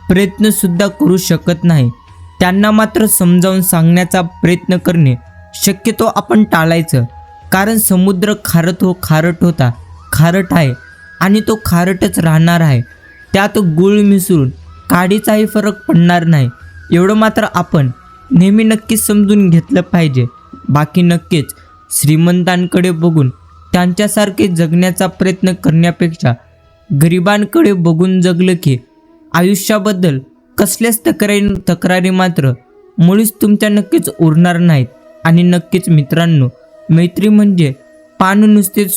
प्रयत्नसुद्धा करू शकत नाही त्यांना मात्र समजावून सांगण्याचा प्रयत्न करणे शक्यतो आपण टाळायचं, कारण समुद्र खारट आहे आणि तो खारटच राहणार आहे. त्यात गुळ मिसळून काडीचाही फरक पडणार नाही, एवढं मात्र आपण नेहमी नक्कीच समजून घेतलं पाहिजे. बाकी नक्कीच श्रीमंतांकडे बघून त्यांच्यासारखे जगण्याचा प्रयत्न करण्यापेक्षा गरिबांकडे बघून जगलं की आयुष्याबद्दल कसल्याच तक्रारी मात्र मुळीच तुमच्या नक्कीच उरणार नाहीत. आणि नक्कीच मित्रांनो, मैत्री म्हणजे पान नसते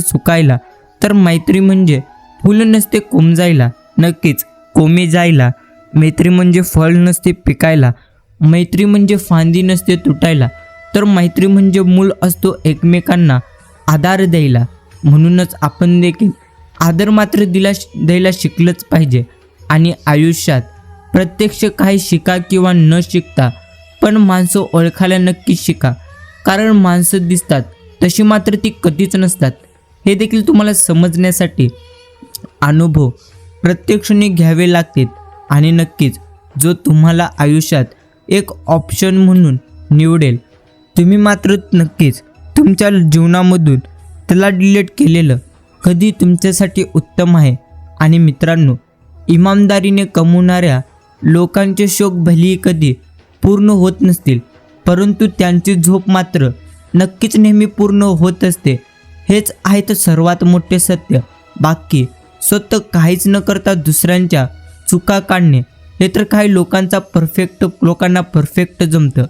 सुकायला तर मैत्री म्हणजे फुल नसते कोमजायला, नक्कीच कोमे जायला. मैत्री म्हणजे फळ नसते पिकायला, मैत्री म्हणजे फांदी नसते तुटायला, तर मैत्री म्हणजे मूल असतो एकमेकांना आधार द्यायला. म्हणूनच आपण देखील आदर मात्र द्यायला शिकलंच पाहिजे. आणि आयुष्यात प्रत्यक्ष काही शिका किंवा न शिकता पण माणसं ओळखायला नक्की शिका, कारण माणसं दिसतात तशी मात्र ती कधीच नसतात. हे देखील तुम्हाला समजण्यासाठी अनुभव प्रत्यक्षाने घ्यावे लागतील. आणि नक्कीच जो तुम्हाला आयुष्यात एक ऑप्शन म्हणून निवडेल तुम्ही मात्र नक्कीच तुमच्या जीवनामधून त्याला डिलीट केलेलं कधी तुमच्यासाठी उत्तम आहे. आणि मित्रांनो, इमानदारीने कमवणाऱ्या लोकांचे शौक भलेही कधी पूर्ण होत नसतील, परंतु त्यांची झोप मात्र नक्कीच नेहमी पूर्ण होत असते. हेच आहे तर सर्वात मोठे सत्य. बाकी स्वतः काहीच न करता दुसऱ्यांच्या चुका काढणे हे तर काही लोकांना परफेक्ट जमतं.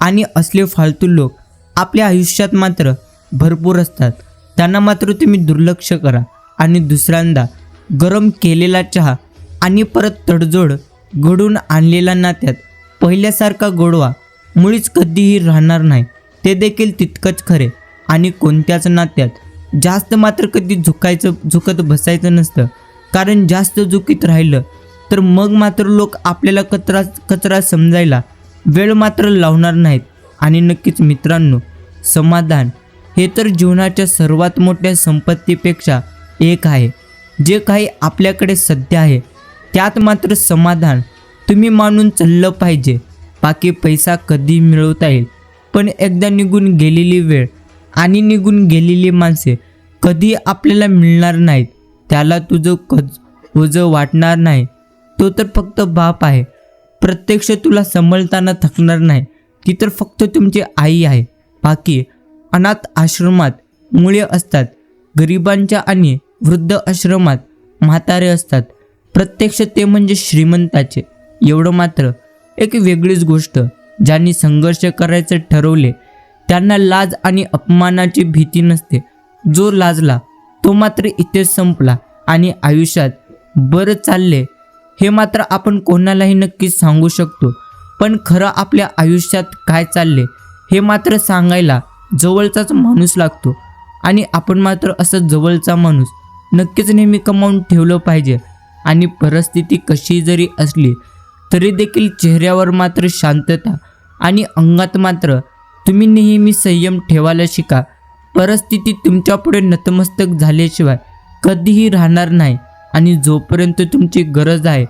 आणि असले फालतू लोक आपल्या आयुष्यात मात्र भरपूर असतात. त्यांना मात्र तुम्ही दुर्लक्ष करा आणि दुसऱ्यांदा गरम केलेला चहा आणि परत तडजोड घडून आणलेल्या नात्यात पहिल्यासारखा गोडवा मुळीच कधीही राहणार नाही. ते देखील तितकंच खरे. आणि कोणत्याच नात्यात जास्त मात्र कधी झुकत बसायचं नसतं. कारण जास्त झुकीत राहिलं तर मग मात्र लोक आपल्याला कचरा समजायला वेळ मात्र लावणार नाहीत. आणि नक्कीच मित्रांनो, समाधान हे तर जीवनाच्या सर्वात मोठ्या संपत्तीपेक्षा एक आहे. जे काही आपल्याकडे सध्या आहे त्यात मात्र समाधान तुम्ही मानून चाललं पाहिजे. बाकी पैसा कधी मिळवता येईल, पण एकदा निघून गेलेली वेळ आणि निघून गेलेली माणसे कधी आपल्याला मिळणार नाहीत. त्याला तुझं ओझं वाटणार नाही. तो तर फक्त बाप आहे. प्रत्यक्ष तुला सांभाळताना थकणार नाही. ती तर फक्त तुमची आई आहे. बाकी अनाथ आश्रमात मुले असतात, गरिबांच्या आणि वृद्ध आश्रमात म्हातारे असतात. प्रत्यक्ष ते म्हणजे श्रीमंताचे. एवढं मात्र एक वेगळीच गोष्ट. ज्यांनी संघर्ष करायचं ठरवले त्यांना लाज आणि अपमानाची भीती नसते. जो लाजला तो मात्र इथेच संपला. आणि आयुष्यात बरं चालले हे मात्र आपण कोणालाही नक्कीच सांगू शकतो, पण खरं आपल्या आयुष्यात काय चालले हे मात्र सांगायला जवळचाच माणूस लागतो. आणि आपण मात्र असं जवळचा माणूस नक्कीच नेहमी कमावून ठेवलं पाहिजे. आणि परिस्थिती कशी जरी असली तरी देखील चेहऱ्यावर मात्र शांतता आणि अंगात मात्र तुम्ही नेहमी संयम ठेवायला शिका. परिस्थिती तुमच्यापुढे नतमस्तक झाल्याशिवाय कधीही राहणार नाही. आणि जोपर्यंत तुमची गरज आहे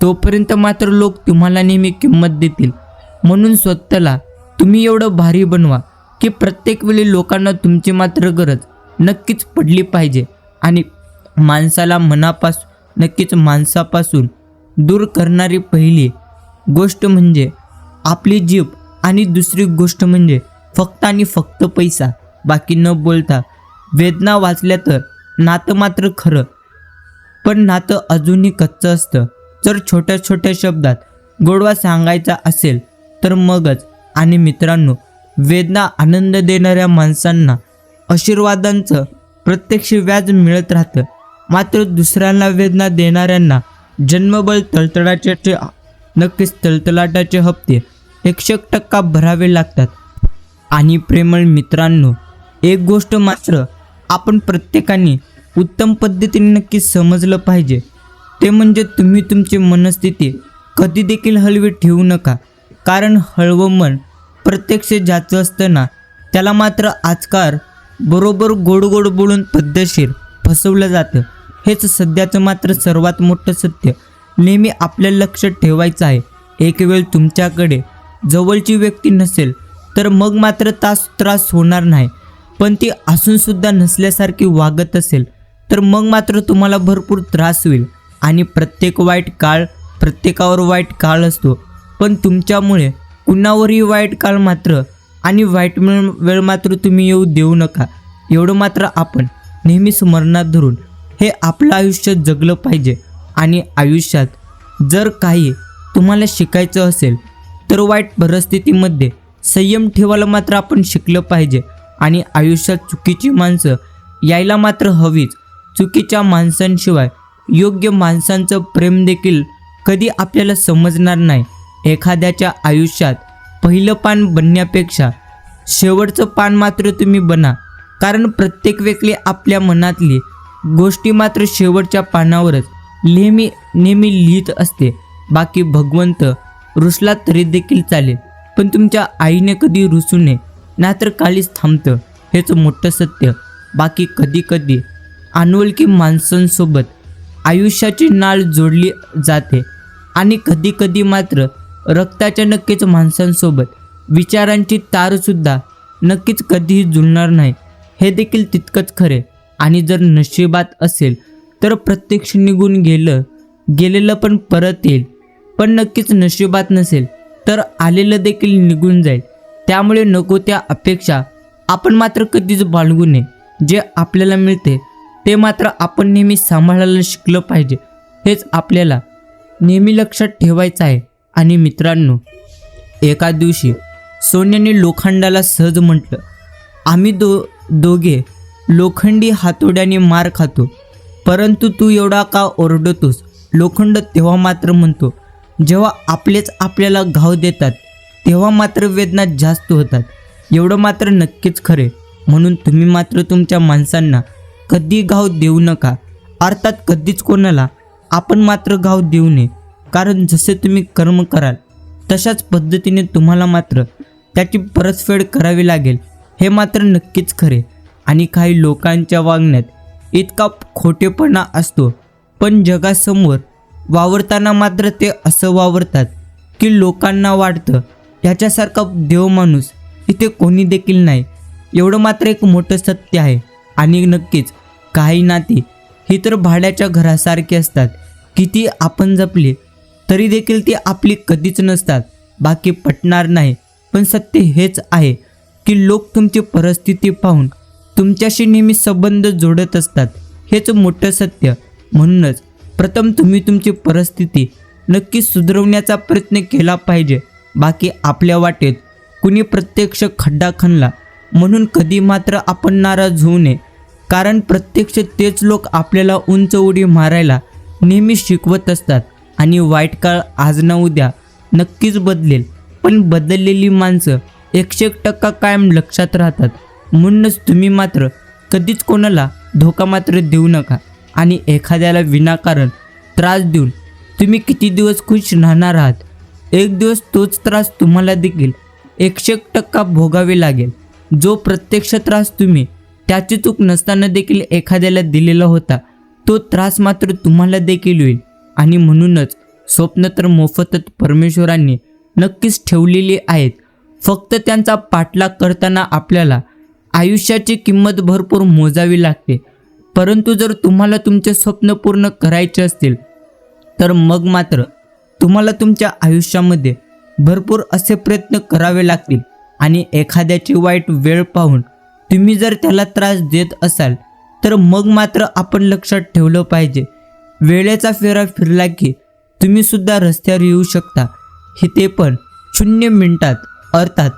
तोपर्यंत मात्र लोक तुम्हाला नेहमी किंमत देतील. म्हणून स्वतःला तुम्ही एवढं भारी बनवा की प्रत्येक वेळी लोकांना तुमची मात्र गरज नक्कीच पडली पाहिजे. आणि माणसापासून दूर करणारी पहिली गोष्ट म्हणजे आपली जीभ आणि दुसरी गोष्ट म्हणजे फक्त आणि फक्त पैसा. बाकी न बोलता वेदना वाचल्या तर नातं मात्र खरं, पण नातं अजूनही कच्चं असतं. जर छोट्या छोट्या शब्दात गोडवा सांगायचा असेल तर मगच. आणि मित्रांनो, वेदना आनंद देणाऱ्या माणसांना आशीर्वादांचं प्रत्यक्ष व्याज मिळत राहतं, मात्र दुसऱ्यांना वेदना देणाऱ्यांना जन्मभर तळतळाटाचे हप्ते 100% भरावे लागतात. आणि प्रेमळ मित्रांनो, एक गोष्ट मात्र आपण प्रत्येकाने उत्तम पद्धतीने नक्की समजलं पाहिजे, ते म्हणजे तुम्ही तुमची मनस्थिती कधी देखील हलवी ठेवू नका. कारण हळवं मन प्रत्यक्ष ज्याचं असतं ना त्याला मात्र आजकाल बरोबर गोड गोड बोलून पद्धतशीर फसवलं जातं. हेच सध्याचं मात्र सर्वात मोठं सत्य नेहमी आपल्या लक्षात ठेवायचं आहे. एक वेळ तुमच्याकडे जवळची व्यक्ती नसेल तर मग मात्र त्रास होणार नाही, पण ती असूनसुद्धा नसल्यासारखी वागत असेल तर मग मात्र तुम्हाला भरपूर त्रास होईल. आणि प्रत्येकावर वाईट काळ असतो, पण तुमच्यामुळे कुणावरही वाईट काळ मात्र आणि वाईट वेळ मात्र तुम्ही येऊ देऊ नका. एवढं मात्र आपण नेहमी स्मरणात धरून हे आपलं आयुष्य जगलं पाहिजे. आणि आयुष्यात जर काही तुम्हाला शिकायचं असेल तर वाईट परिस्थितीमध्ये संयम ठेवायला मात्र आपण शिकलं पाहिजे. आणि आयुष्यात चुकीची माणसं यायला मात्र हवीच. चुकीच्या माणसांशिवाय योग्य माणसांचं प्रेम देखील कधी आपल्याला समजणार नाही. एखाद्याच्या आयुष्यात पहिलं पान बनण्यापेक्षा शेवटचं पान मात्र तुम्ही बना. कारण प्रत्येक व्यक्ती आपल्या मनातली गोष्टी मात्र शेवटच्या पानावरच नेहमी लिहित असते. बाकी भगवंत रुसला तरी देखील चालेल, पण तुमच्या आईने कधी रुसू नये, नाहीतर काळीच थांबतं. हेच मोठं सत्य. बाकी कधी अनोळखी माणसांसोबत आयुष्याची नाळ जोडली जाते आणि कधी मात्र रक्ताच्या नक्कीच माणसांसोबत विचारांची तारसुद्धा नक्कीच कधीही जुळणार नाही. हे देखील तितकंच खरे. आणि जर नशिबात असेल तर प्रत्यक्ष निघून गेलेलं पण परत येईल, पण नक्कीच नशिबात नसेल तर आलेलं देखील निघून जाईल. त्यामुळे नको त्या अपेक्षा आपण मात्र कधीच बाळगू नये. जे आपल्याला मिळते ते मात्र आपण नेहमी सांभाळायला शिकलं पाहिजे. हेच आपल्याला नेहमी लक्षात ठेवायचं आहे. आणि मित्रांनो, एका दिवशी सोन्याने लोखंडाला सहज म्हटलं, आम्ही दोघे लोखंडी हातोड्याने मार खातो, परंतु तू एवढा का ओरडतोस? लोखंड तेव्हा मात्र म्हणतो, जेव्हा आपलेच आपल्याला घाव देतात तेव्हा मात्र वेदना जास्त होतात. एवढं मात्र नक्कीच खरे, म्हणून तुम्ही मात्र तुमच्या माणसांना कधी घाव देऊ नका. अर्थात कधीच कोणाला आपण मात्र घाव देऊ नये, कारण जसे तुम्ही कर्म कराल तशाच पद्धतीने तुम्हाला मात्र त्याची परतफेड करावी लागेल, हे मात्र नक्कीच खरे. आणि काही लोकांच्या वागण्यात इतका खोटेपणा असतो, पण जगासमोर वावरताना मात्र ते असं वावरतात की लोकांना वाटतं ह्याच्यासारखा देव माणूस इथे कोणी देखील नाही. एवढं मात्र एक मोठं सत्य आहे. आणि नक्कीच काही नाती ही तर भाड्याच्या घरासारखी असतात, किती आपण जपली तरी देखील ती आपली कधीच नसतात. बाकी पटणार नाही, पण सत्य हेच आहे की लोक तुमची परिस्थिती पाहून तुमच्याशी नेहमी संबंध जोडत असतात, हेच मोठं सत्य. म्हणूनच प्रथम तुम्ही तुमची परिस्थिती नक्की सुधारवण्याचा प्रयत्न केला पाहिजे. बाकी आपल्या वाटेत कुणी प्रत्यक्ष खड्डा खणला म्हणून कधी मात्र आपण नाराज होऊ नये, कारण प्रत्यक्ष तेच लोक आपल्याला उंच उडी मारायला नेहमी शिकवत असतात. आणि वाईट काळ आज ना उद्या नक्कीच बदलेल, पण बदललेली माणसं 101% कायम लक्षात राहतात. म्हणूनच तुम्ही मात्र कधीच कोणाला धोका मात्र देऊ नका. आणि एखाद्याला विनाकारण त्रास देऊन तुम्ही किती दिवस खुश राहणार आहात? एक दिवस तोच त्रास तुम्हाला देखील 101% भोगावे लागेल. जो प्रत्यक्ष त्रास तुम्ही त्याची चूक नसताना देखील एखाद्याला दिलेला होता, तो त्रास मात्र तुम्हाला देखील होईल. आणि म्हणूनच स्वप्न तर मोफतच परमेश्वरांनी नक्कीच ठेवलेली आहेत. फक्त त्यांचा पाठलाग करताना आपल्याला आयुष्याची किंमत भरपूर मोजावी लागते. परंतु जर तुम्हाला तुमचे स्वप्न पूर्ण करायचे असतील तर मग मात्र तुम्हाला तुमच्या आयुष्यामध्ये भरपूर असे प्रयत्न करावे लागतील. आणि एखाद्याची वाईट वेळ पाहून तुम्ही जर त्याला त्रास देत असाल तर मग मात्र आपण लक्षात ठेवलं पाहिजे, वेळेचा फेरा फिरला की तुम्ही सुद्धा रस्त्यावर येऊ शकता, हे ते पण 0 मिनिटात, अर्थात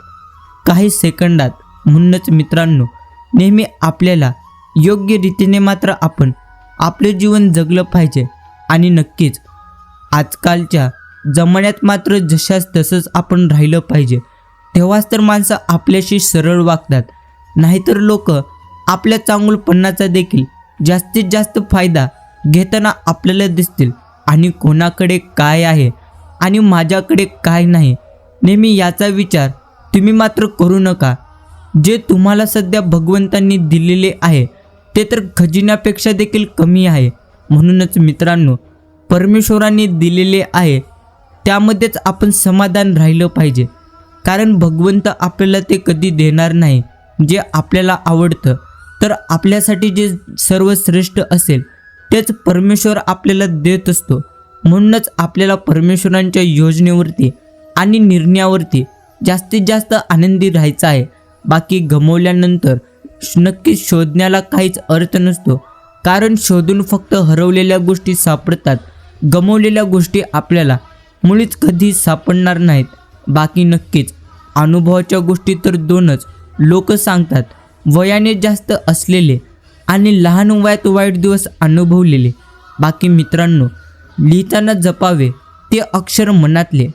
काही सेकंदात. म्हणूनच मित्रांनो, नेहमी आपल्याला योग्य रीतीने मात्र आपण आपले जीवन जगलं पाहिजे. आणि नक्कीच आजकालच्या जमान्यात मात्र जशास तसंच आपण राहिलं पाहिजे, तेव्हाच तर माणसं आपल्याशी सरळ वागतात. नाहीतर लोक आपल्या चांगुलपणाचा देखील जास्तीत जास्त फायदा घेताना आपल्याला दिसतील. आणि कोणाकडे काय आहे आणि माझ्याकडे काय नाही, नेहमी याचा विचार तुम्ही मात्र करू नका. जे तुम्हाला सध्या भगवंतांनी दिलेले आहे ते तर खजिन्यापेक्षा देखील कमी आहे. म्हणूनच मित्रांनो, परमेश्वरांनी दिलेले आहे त्यामध्येच आपण समाधान राहिलं पाहिजे, कारण भगवंत आपल्याला ते कधी देणार नाही जे आपल्याला आवडतं. तर आपल्यासाठी जे सर्वश्रेष्ठ असेल तेच परमेश्वर आपल्याला देत असतो. म्हणूनच आपल्याला परमेश्वरांच्या योजनेवरती आणि निर्णयावरती जास्तीत जास्त आनंदी राहायचं आहे. बाकी गमावल्यानंतर नक्कीच शोधण्याला काहीच अर्थ नसतो, कारण शोधून फक्त हरवलेल्या गोष्टी सापडतात, गमावलेल्या गोष्टी आपल्याला मुळीच कधी सापडणार नाहीत. बाकी नक्कीच अनुभवाच्या गोष्टी तर 2च लोक सांगतात, वयाने जास्त असलेले आणि लहान वयात वाईट दिवस अनुभवलेले. बाकी मित्रांनो, लिहिताना जपावे ते अक्षर मनातले,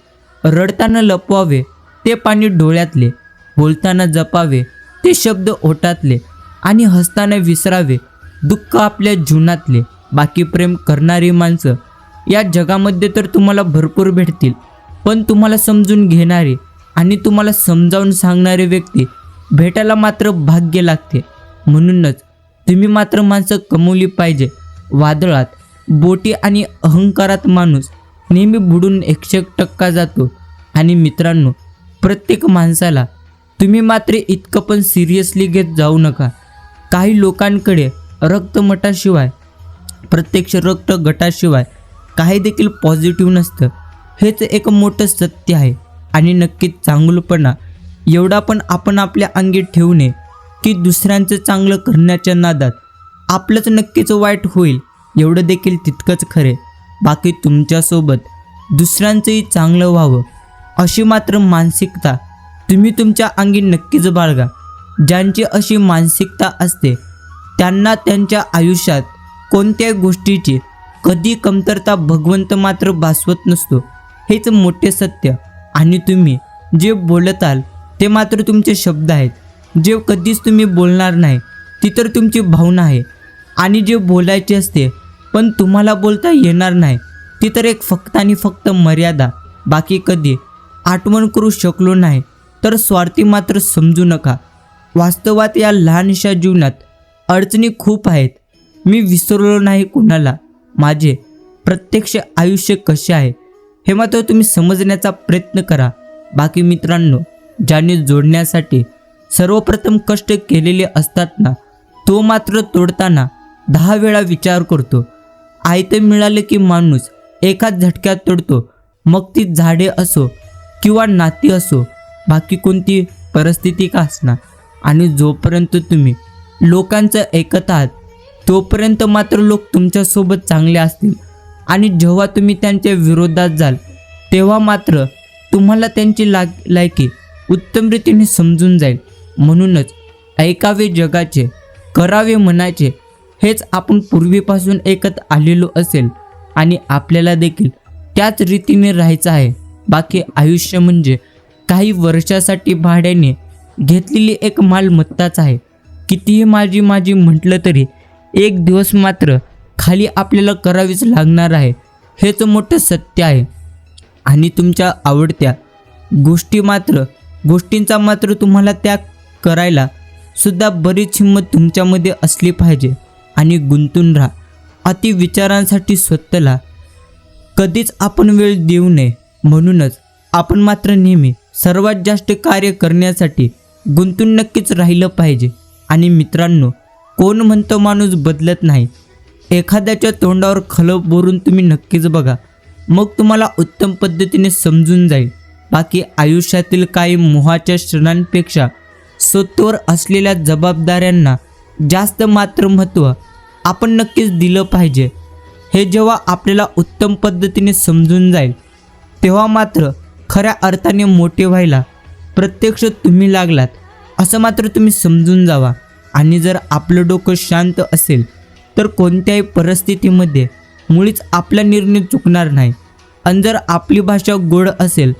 रडताना लपवावे ते पाणी डोळ्यातले, बोलताना जपावे ते शब्द ओठातले, आणि हसताना विसरावे दुःख आपल्या जीवनातले. बाकी प्रेम करणारी माणसं या जगामध्ये तर तुम्हाला भरपूर भेटतील, पण तुम्हाला समजून घेणारे आणि तुम्हाला समजावून सांगणारे व्यक्ती भेटायला मात्र भाग्य लागते. म्हणूनच तुम्ही मात्र माणसं कमवली पाहिजे. वादळात बोटी आणि अहंकारात माणूस नेहमी बुडून 101% जातो. आणि मित्रांनो, प्रत्येक माणसाला तुम्ही मात्र इतकं पण सिरियसली घेत जाऊ नका. काही लोकांकडे रक्तमठाशिवाय, प्रत्यक्ष रक्त गटाशिवाय काही देखील पॉझिटिव्ह नसतं, हेच एक मोठं सत्य आहे. आणि नक्कीच चांगुलपणा एवढा पण आपण आपल्या अंगी ठेवू नये की दुसऱ्यांचं चांगलं करण्याच्या नादात आपलंच नक्कीच वाईट होईल, एवढं देखील तितकंच खरे. बाकी तुमच्यासोबत दुसऱ्यांचंही चांगलं व्हावं अशी मात्र मानसिकता तुम्ही तुमच्या अंगी नक्कीच बाळगा. ज्यांची अशी मानसिकता असते त्यांना त्यांच्या आयुष्यात कोणत्याही गोष्टीची कधी कमतरता भगवंत मात्र भासवत नसतो, हेच मोठे सत्य. आणि तुम्ही जे बोलताल ते मात्र तुमचे शब्द आहेत. जे कधीच तुम्ही बोलणार नाही ती तर तुमची भावना आहे. आणि जे बोलायचे असते पण तुम्हाला बोलता येणार नाही ती तर एक फक्त आणि फक्त मर्यादा. बाकी कधी आठवण करू शकलो नाही तर स्वार्थी मात्र समजू नका. वास्तवात या लहानशा जीवनात अडचणी खूप आहेत. मी विसरलो नाही कुणाला. माझे प्रत्यक्ष आयुष्य कसे आहे हे मात्र तुम्ही समजण्याचा प्रयत्न करा. बाकी मित्रांनो, ज्याने जोडण्यासाठी सर्वप्रथम कष्ट केलेले असतात ना, तो मात्र तोडताना 10 वेळा विचार करतो. आयतं मिळालं की माणूस एकाच झटक्यात तोडतो, मग ती झाडे असो किंवा नाती असो, बाकी कोणती परिस्थिती का असणार. आणि जोपर्यंत तुम्ही लोकांचं ऐकत आहात तोपर्यंत मात्र लोक तुमच्यासोबत चांगले असतील. आणि जेव्हा तुम्ही त्यांच्या विरोधात जाल तेव्हा मात्र तुम्हाला त्यांची लायकी उत्तम रीतीने समजून जाईल. म्हणूनच ऐकावे जगाचे, करावे मनाचे, हेच आपण पूर्वीपासून ऐकत आलेलो असेल आणि आपल्याला देखील त्याच रीतीने राहायचं आहे. बाकी आयुष्य म्हणजे काही वर्षासाठी भाड्याने घेतलेली एक मालमत्ताच आहे. कितीही माझी माझी म्हटलं तरी एक दिवस मात्र खाली आपल्याला करावीच लागणार आहे, हेच मोठं सत्य आहे. आणि तुमच्या आवडत्या गोष्टींचा मात्र तुम्हाला त्याग करायला सुद्धा बरीच हिंमत तुमच्यामध्ये असली पाहिजे. आणि गुंतून राहा अतिविचारांसाठी स्वतःला कधीच आपण वेळ देऊ नये. म्हणूनच आपण मात्र नेहमी सर्वात जास्त कार्य करण्यासाठी गुंतून नक्कीच राहिलं पाहिजे. आणि मित्रांनो, कोण म्हणतो माणूस बदलत नाही, एखाद्याच्या तोंडावर खलं बोरून तुम्ही नक्कीच बघा, मग तुम्हाला उत्तम पद्धतीने समजून जाईल. बाकी आयुष्यातील काही मोहाच्या क्षणांपेक्षा स्वतःवर असलेल्या जबाबदाऱ्यांना जास्त मात्र महत्त्व आपण नक्कीच दिलं पाहिजे. हे जेव्हा आपल्याला उत्तम पद्धतीने समजून जाईल तेव्हा मात्र खऱ्या अर्थाने मोठे व्हायला प्रत्यक्ष तुम्ही लागलात असं मात्र तुम्ही समजून जावा. आणि जर आपलं डोकं शांत असेल तर कोणत्याही परिस्थितीमध्ये मुळीच आपला निर्णय चुकणार नाही. आणि जर आपली भाषा गोड असेल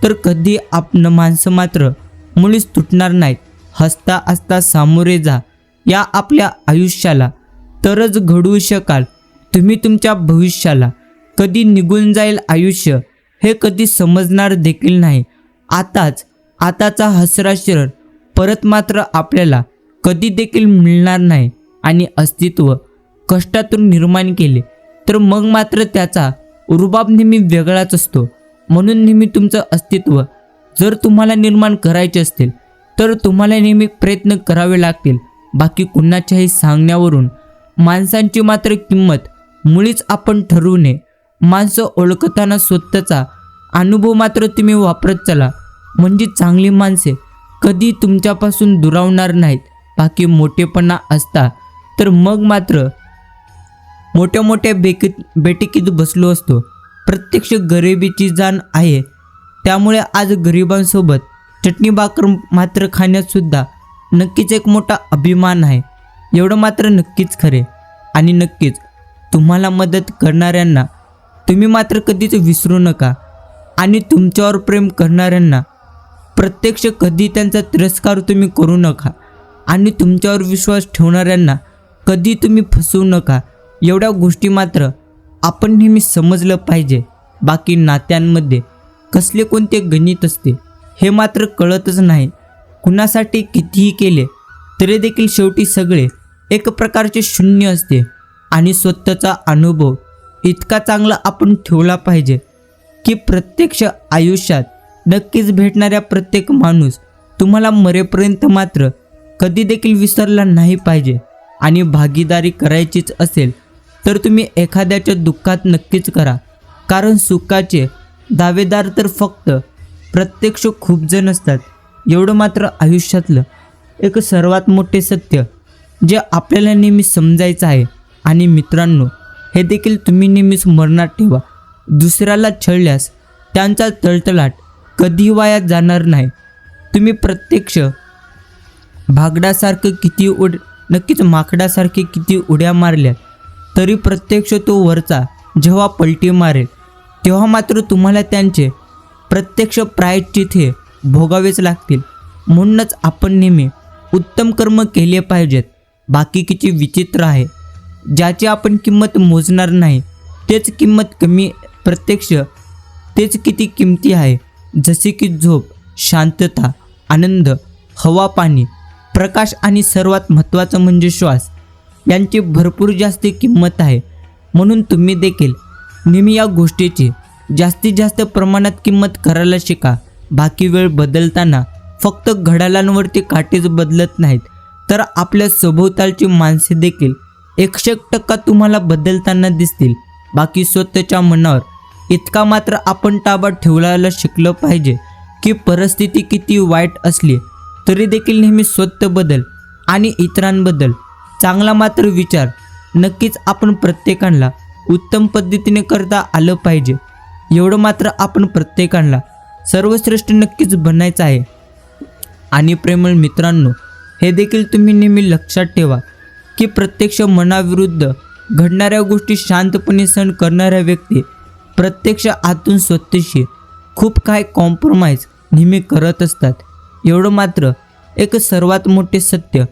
तर कधी आपण माणसं मात्र मुळीच तुटणार नाहीत. हसता हसता सामोरे जा या आपल्या आयुष्याला, तरच घडवू शकाल तुम्ही तुमच्या भविष्याला. कधी निघून जाईल आयुष्य हे कधी समजणार देखील नाही. आताचा हसरा क्षण परत मात्र आपल्याला कधी देखील मिळणार नाही. आणि अस्तित्व कष्टातून निर्माण केले तर मग मात्र त्याचा रुबाब नेहमी वेगळाच असतो. म्हणून नेहमी तुमचं अस्तित्व जर तुम्हाला निर्माण करायचे असतील तर तुम्हाला नेहमी प्रयत्न करावे लागतील. बाकी कुणाच्याही सांगण्यावरून माणसांची मात्र किंमत मुळीच आपण ठरवू नये. माणसं ओळखताना स्वतःचा अनुभव मात्र तुम्ही वापरत चला, म्हणजे चांगली माणसे कधी तुमच्यापासून दुरावणार नाहीत. बाकी मोठेपणा असता तर मग मात्र मोठ्या मोठ्या बैठकीत बसलो असतो. प्रत्यक्ष गरिबीची जाण आहे, त्यामुळे आज गरिबांसोबत चटणी भाकर मात्र खाण्यात सुद्धा नक्कीच एक मोठा अभिमान आहे, एवढं मात्र नक्कीच खरे. आणि नक्कीच तुम्हाला मदत करणाऱ्यांना तुम्ही मात्र कधीच विसरू नका. आणि तुमच्यावर प्रेम करणाऱ्यांना प्रत्यक्ष कधी त्यांचा तिरस्कार तुम्ही करू नका. आणि तुमच्यावर विश्वास ठेवणाऱ्यांना कधी तुम्ही फसवू नका. एवढ्या गोष्टी मात्र आपण नेहमी समजलं पाहिजे. बाकी नात्यांमध्ये कसले कोणते गणित असते हे मात्र कळतच नाही. कुणासाठी कितीही केले तरी देखील शेवटी सगळे एक प्रकारचे शून्य असते. आणि स्वतःचा अनुभव इतका चांगला आपण ठेवला पाहिजे की प्रत्यक्ष आयुष्यात नक्कीच भेटणाऱ्या प्रत्येक माणूस तुम्हाला मरेपर्यंत मात्र कधी देखील विसरला नाही पाहिजे. आणि भागीदारी करायचीच असेल तर तुम्ही एखाद्याच्या दुःखात नक्कीच करा, कारण सुखाचे दावेदार तर फक्त प्रत्यक्ष खूप जण असतात. एवढं मात्र आयुष्यातलं एक सर्वात मोठे सत्य जे आपल्याला नेहमी समजायचं आहे. आणि मित्रांनो, हे देखील तुम्ही नेहमी स्मरणात ठेवा, दुसऱ्याला छळल्यास त्यांचा तळतळाट कधी वाया जाणार नाही. तुम्ही प्रत्यक्ष भागडासारखं नक्कीच माकडासारखे किती उड्या मारल्या तरी प्रत्यक्ष तो वरचा जेव्हा पलटी मारेल तेव्हा मात्र तुम्हाला त्यांचे प्रत्यक्ष प्रायश्चित हे भोगावेच लागतील. म्हणूनच आपण नेहमी उत्तम कर्म केले पाहिजेत. बाकी किती विचित्र आहे, ज्याची आपण किंमत मोजणार नाही तेच किंमत कमी, प्रत्यक्ष तेच किती किमती आहे. जसे की झोप, शांतता, आनंद, हवा, पाणी, प्रकाश आणि सर्वात महत्त्वाचं म्हणजे श्वास यांची भरपूर जास्त किंमत आहे. म्हणून तुम्ही देखील नेहमी या गोष्टीची जास्तीत जास्त प्रमाणात किंमत करायला शिका. बाकी वेळ बदलताना फक्त घड्याळांवरती काटेच बदलत नाहीत तर आपल्या सभोवतालची माणसे देखील 100% तुम्हाला बदलताना दिसतील. बाकी स्वतःच्या मनावर इतका मात्र आपण ताबा ठेवायला शिकलं पाहिजे की परिस्थिती किती वाईट असली तरी देखील नेहमी स्वतःबद्दल आणि इतरांबद्दल चांगला मात्र विचार नक्कीच आपण प्रत्येकाला उत्तम पद्धतीने करता आलं पाहिजे. एवढं मात्र आपण प्रत्येकाला सर्वश्रेष्ठ नक्कीच बनायचं आहे. आणि प्रेमळ मित्रांनो, हे देखील तुम्ही नेहमी लक्षात ठेवा की प्रत्यक्ष मनाविरुद्ध घडणाऱ्या गोष्टी शांतपणे सहन करणाऱ्या व्यक्ती प्रत्यक्ष आतून स्वतःशी खूप काही कॉम्प्रोमाइज नेहमी करत असतात. एवढं मात्र एक सर्वात मोठे सत्य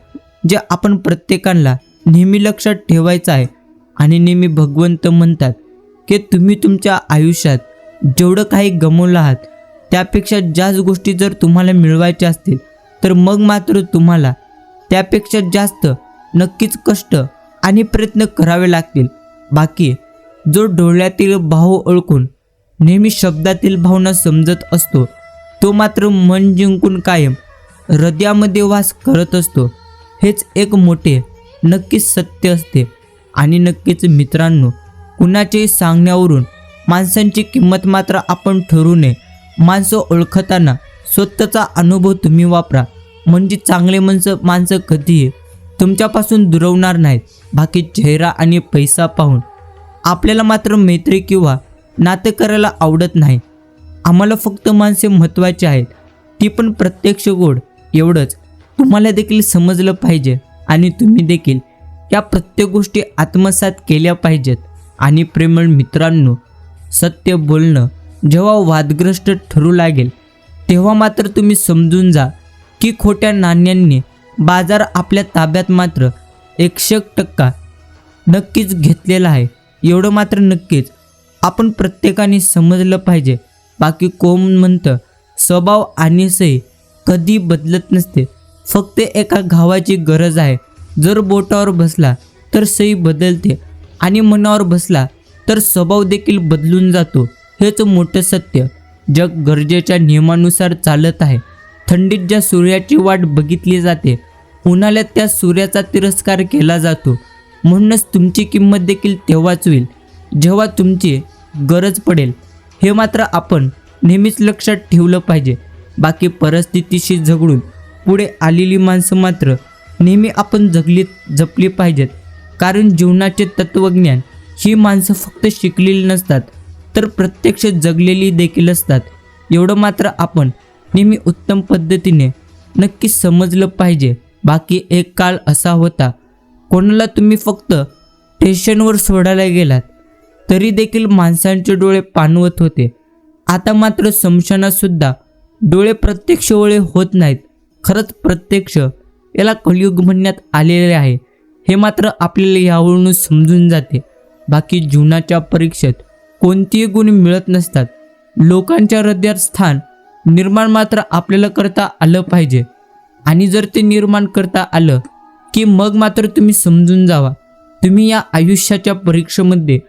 जे आपण प्रत्येकाला नेहमी लक्षात ठेवायचं आहे. आणि नेहमी भगवंत म्हणतात की तुम्ही तुमच्या आयुष्यात जेवढं काही गमावलं आहात त्यापेक्षा जास्त गोष्टी जर तुम्हाला मिळवायच्या असतील तर मग मात्र तुम्हाला त्यापेक्षा जास्त नक्कीच कष्ट आणि प्रयत्न करावे लागतील. बाकी जो डोळ्यातील भाव ओळखून नेहमी शब्दातील भावना समजत असतो तो मात्र मन जिंकून कायम हृदयामध्ये वास करत असतो. हेच एक मोठे नक्कीच सत्य असते. आणि नक्कीच मित्रांनो, कुणाच्याही सांगण्यावरून माणसांची किंमत मात्र आपण ठरवू नये. माणसं ओळखताना स्वतःचा अनुभव तुम्ही वापरा, म्हणजे चांगले माणसं कधीही तुमच्यापासून दुरवणार नाहीत. बाकी चेहरा आणि पैसा पाहून आपल्याला मात्र मैत्री किंवा नातं करायला आवडत नाही. आम्हाला फक्त माणसे महत्त्वाची आहेत, ती पण प्रत्यक्ष गोड. एवढंच तुम्हाला देखील समजलं पाहिजे आणि तुम्ही देखील या प्रत्येक गोष्टी आत्मसात केल्या पाहिजेत. आणि प्रेमळ मित्रांनो, सत्य बोलणं जेव्हा वादग्रस्त ठरू लागेल तेव्हा मात्र तुम्ही समजून जा की खोट्या नाण्यांनी बाजार आपल्या ताब्यात मात्र 100% नक्कीच घेतलेला आहे. एवढं मात्र नक्कीच आपण प्रत्येकाने समजलं पाहिजे. बाकी कोण म्हणतं स्वभाव आणि सही कधी बदलत नसते, फक्त एका घावाची गरज आहे. जर बोटावर बसला तर सही बदलते आणि मनावर बसला तर स्वभाव देखील बदलून जातो. हेच मोठं सत्य. जग गरजेच्या नियमानुसार चालत आहे. थंडीत ज्या सूर्याची वाट बघितली जाते, उन्हाळ्यात त्या सूर्याचा तिरस्कार केला जातो. म्हणूनच तुमची किंमत देखील तेव्हाच होईल जेव्हा तुमची गरज पडेल. हे मात्र आपण नेहमीच लक्षात ठेवलं पाहिजे. बाकी परिस्थितीशी झगडून पुढे आलेली माणसं मात्र नेहमी आपण जपली पाहिजेत. कारण जीवनाचे तत्त्वज्ञान ही माणसं फक्त शिकलेली नसतात तर प्रत्यक्ष जगलेली देखील असतात. एवढं मात्र आपण नेहमी उत्तम पद्धतीने नक्की समजलं पाहिजे. बाकी एक काळ असा होता, कोणाला तुम्ही फक्त स्टेशनवर सोडायला गेलात तरी देखील माणसांचे डोळे पाणवत होते. आता मात्र स्मशानातसुद्धा डोळे प्रत्यक्ष ओळे होत नाहीत. खरंच प्रत्यक्ष याला कलियुग म्हणण्यात आलेले आहे. हे मात्र आपल्याला यावरून समजून जाते. बाकी जीवनाच्या परीक्षेत कोणतेही गुण मिळत नसतात. लोकांच्या हृदयात स्थान निर्माण मात्र आपल्याला करता आलं पाहिजे. आणि जर ते निर्माण करता आलं की मग मात्र तुम्ही समजून जावा तुम्ही या आयुष्याच्या परीक्षेमध्ये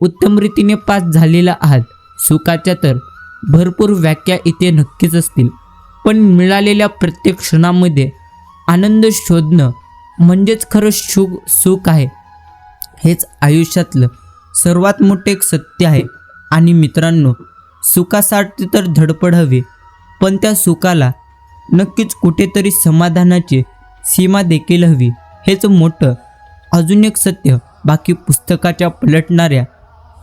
उत्तम रीतीने पास झालेला आहात. सुखाच्या तर भरपूर व्याख्या इथे नक्कीच असतील, पण मिळालेल्या प्रत्येक क्षणामध्ये आनंद शोधणं म्हणजेच खरं सुख आहे. हेच आयुष्यातलं सर्वात मोठे एक सत्य आहे. आणि मित्रांनो, सुखासाठी तर धडपड हवी, पण त्या सुखाला नक्कीच कुठेतरी समाधानाची सीमा देखील हवी. हेच मोठं अजून एक सत्य. बाकी पुस्तकाच्या पलटणाऱ्या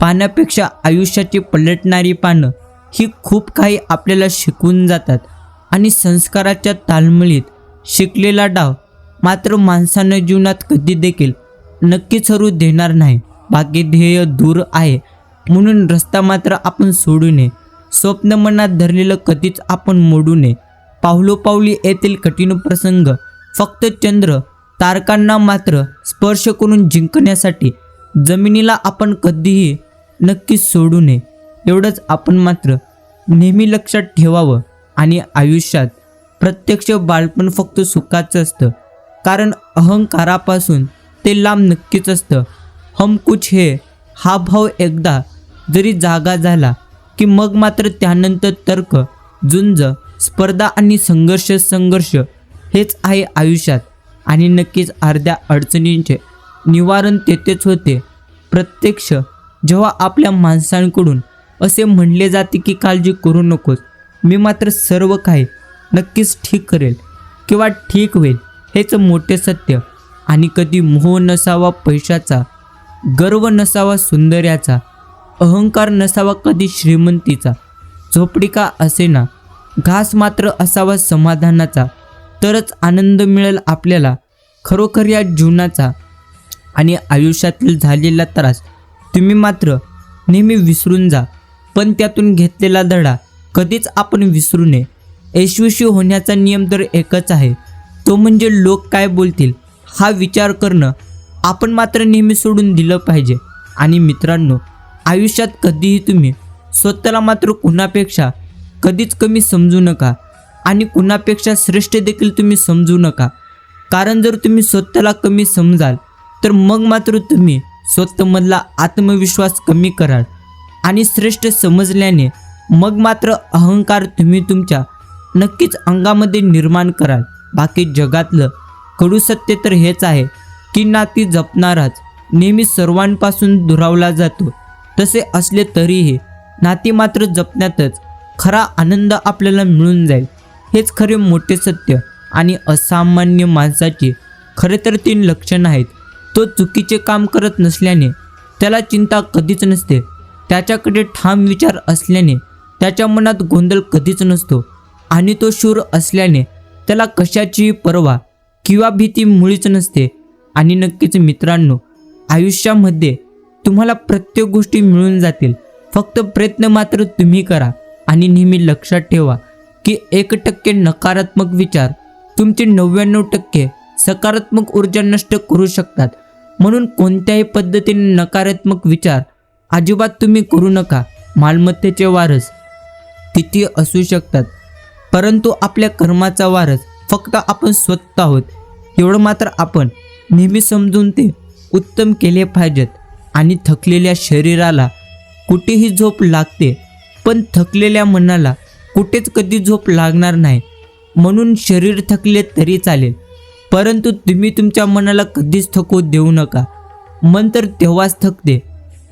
पानापेक्षा आयुष्याची पलटणारी पानं ही खूप काही आपल्याला शिकवून जातात. आणि संस्काराच्या ताळमेळीत शिकलेला डाव मात्र माणसानं जीवनात कधी देखील नक्कीच हरू देणार नाही. बाकी ध्येय दूर आहे म्हणून रस्ता मात्र आपण सोडू नये. स्वप्न मनात धरलेलं कधीच आपण मोडू नये. पावलोपावली येथील कठीण प्रसंग फक्त चंद्र तारकांना मात्र स्पर्श करून जिंकण्यासाठी जमिनीला आपण कधीही नक्कीच सोडू नये. एवढंच आपण मात्र नेहमी लक्षात ठेवावं. आणि आयुष्यात प्रत्यक्ष बालपण फक्त सुखाचं असतं, कारण अहंकारापासून ते लांब नक्कीच असतं. हम कुछ है हा भाव एकदा जरी जागा झाला की मग मात्र त्यानंतर तर्क, झुंज, स्पर्धा आणि संघर्ष हेच आहे आयुष्यात. आणि नक्कीच अर्ध्या अडचणींचे निवारण तेथेच होते. प्रत्यक्ष जेव्हा आपल्या माणसांकडून असे म्हणले जाते की काळजी करू नकोस, मी मात्र सर्व काही नक्कीच ठीक करेल किंवा ठीक होईल, हेच मोठे सत्य. आणि कधी मोह नसावा पैशाचा, गर्व नसावा सौंदर्याचा, अहंकार नसावा कधी श्रीमंतीचा, झोपडी का असेना घास मात्र असावा समाधानाचा, तरच आनंद मिळेल आपल्याला खरोखर या जीवनाचा. आणि आयुष्यातील झालेला त्रास तुम्ही मात्र नेहमी विसरून जा, पण त्यातून घेतलेला धडा कधीच आपण विसरू नये. यशस्वी होण्याचा नियम तर एकच आहे, तो म्हणजे लोक काय बोलतील हा विचार करणं आपण मात्र नेहमी सोडून दिलं पाहिजे. आणि मित्रांनो, आयुष्यात कधीही तुम्ही स्वतःला मात्र कुणापेक्षा कधीच कमी समजू नका आणि कुणापेक्षा श्रेष्ठ देखील तुम्ही समजू नका. कारण जर तुम्ही स्वतःला कमी समजाल तर मग मात्र तुम्ही स्वतःमधला आत्मविश्वास कमी कराल. आणि श्रेष्ठ समजल्याने मग मात्र अहंकार तुम्ही तुमच्या नक्कीच अंगामध्ये निर्माण कराल. बाकी जगातलं कडू सत्य तर हेच आहे की नाती जपणाराच नेहमी सर्वांपासून दुरावला जातो. तसे असले तरीही नाती मात्र जपण्यातच खरा आनंद आपल्याला मिळून जाईल, हेच खरे मोठे सत्य. आणि असामान्य माणसाची खरे तर 3 लक्षणं आहेत. तो चुकीचे काम करत नसल्याने त्याला चिंता कधीच नसते, त्याच्याकडे ठाम विचार असल्याने त्याच्या मनात गोंधळ कधीच नसतो, आणि तो शूर असल्याने त्याला कशाचीही पर्वा किंवा भीती मुळीच नसते. आणि नक्कीच मित्रांनो, आयुष्यामध्ये तुम्हाला प्रत्येक गोष्टी मिळून जातील, फक्त प्रयत्न मात्र तुम्ही करा. आणि नेहमी लक्षात ठेवा की 1% नकारात्मक विचार तुमची 99% सकारात्मक ऊर्जा नष्ट करू शकतात. म्हणून कोणत्याही पद्धतीने नकारात्मक विचार अजिबात तुम्ही करू नका. मालमत्तेचे वारस किती असू शकतात, परंतु आपल्या कर्माचा वारस फक्त आपण स्वतः आहोत, एवढं मात्र आपण नेहमी समजून ते उत्तम केले पाहिजेत. आणि थकलेल्या शरीराला कुठेही झोप लागते, पण थकलेल्या मनाला कुठेच कधी झोप लागणार नाही. म्हणून शरीर थकले तरी चालेल, परंतु तुम्ही तुमच्या मनाला कधीच थकू देऊ नका. मन तर तेव्हाच थकते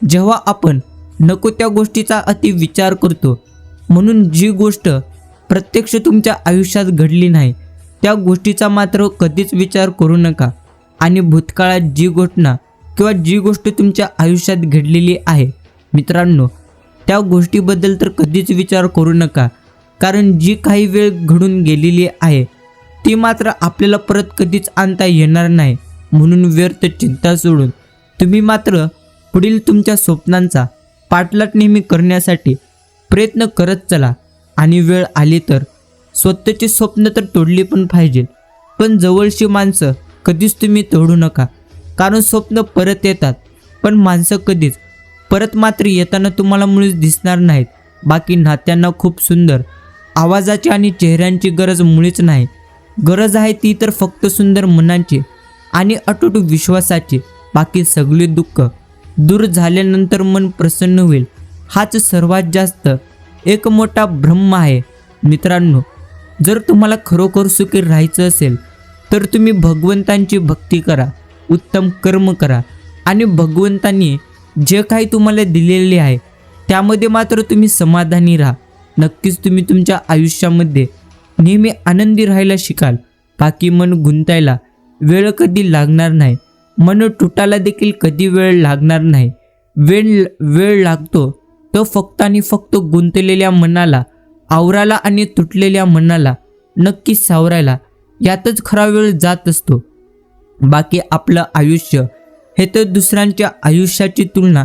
जेव्हा आपण नको त्या गोष्टीचा अति विचार करतो. म्हणून जी गोष्ट प्रत्यक्ष तुमच्या आयुष्यात घडली नाही त्या गोष्टीचा मात्र कधीच विचार करू नका. आणि भूतकाळात जी घटना किंवा जी गोष्ट तुमच्या आयुष्यात घडलेली आहे मित्रांनो, त्या गोष्टीबद्दल तर कधीच विचार करू नका, कारण जी काही वेळ घडून गेलेली आहे ती मात्र आपल्याला परत कधीच आणता येणार नाही. म्हणून व्यर्थ चिंता सोडून तुम्ही मात्र पुढील तुमच्या स्वप्नांचा पाठलाग नेहमी करण्यासाठी प्रयत्न करत चला. आणि वेळ आली तर स्वतःची स्वप्न तर तोडली पण पाहिजे, पण जवळची माणसं कधीच तुम्ही तोडू नका, कारण स्वप्न परत येतात पण माणसं कधीच परत मात्र येताना तुम्हाला मुळीच दिसणार नाहीत. बाकी नात्यांना खूप सुंदर आवाजाची आणि चेहऱ्यांची गरज मुळीच नाही. गरज आहे ती तर फक्त सुंदर मनांची आणि अटूट विश्वासाची. बाकी सगळे दुःख दूर झाल्यानंतर मन प्रसन्न होईल, हाच सर्वात जास्त एक मोठा ब्रह्म आहे. मित्रांनो, जर तुम्हाला खरोखर सुखी राहायचं असेल तर तुम्ही भगवंतांची भक्ती करा, उत्तम कर्म करा आणि भगवंतांनी जे काही तुम्हाला दिलेले आहे त्यामध्ये मात्र तुम्ही समाधानी राहा. नक्कीच तुम्ही तुमच्या आयुष्यामध्ये नेहमी आनंदी राहायला शिकाल. बाकी मन गुंतायला वेळ कधी लागणार नाही, मन तुटायला देखील कधी वेळ लागणार नाही. वेळ लागतो तो फक्त आणि फक्त गुंतलेल्या मनाला आवराला आणि तुटलेल्या मनाला नक्की सावरायला यातच खरा वेळ जात असतो. बाकी आपलं आयुष्य हे तर दुसऱ्यांच्या आयुष्याची तुलना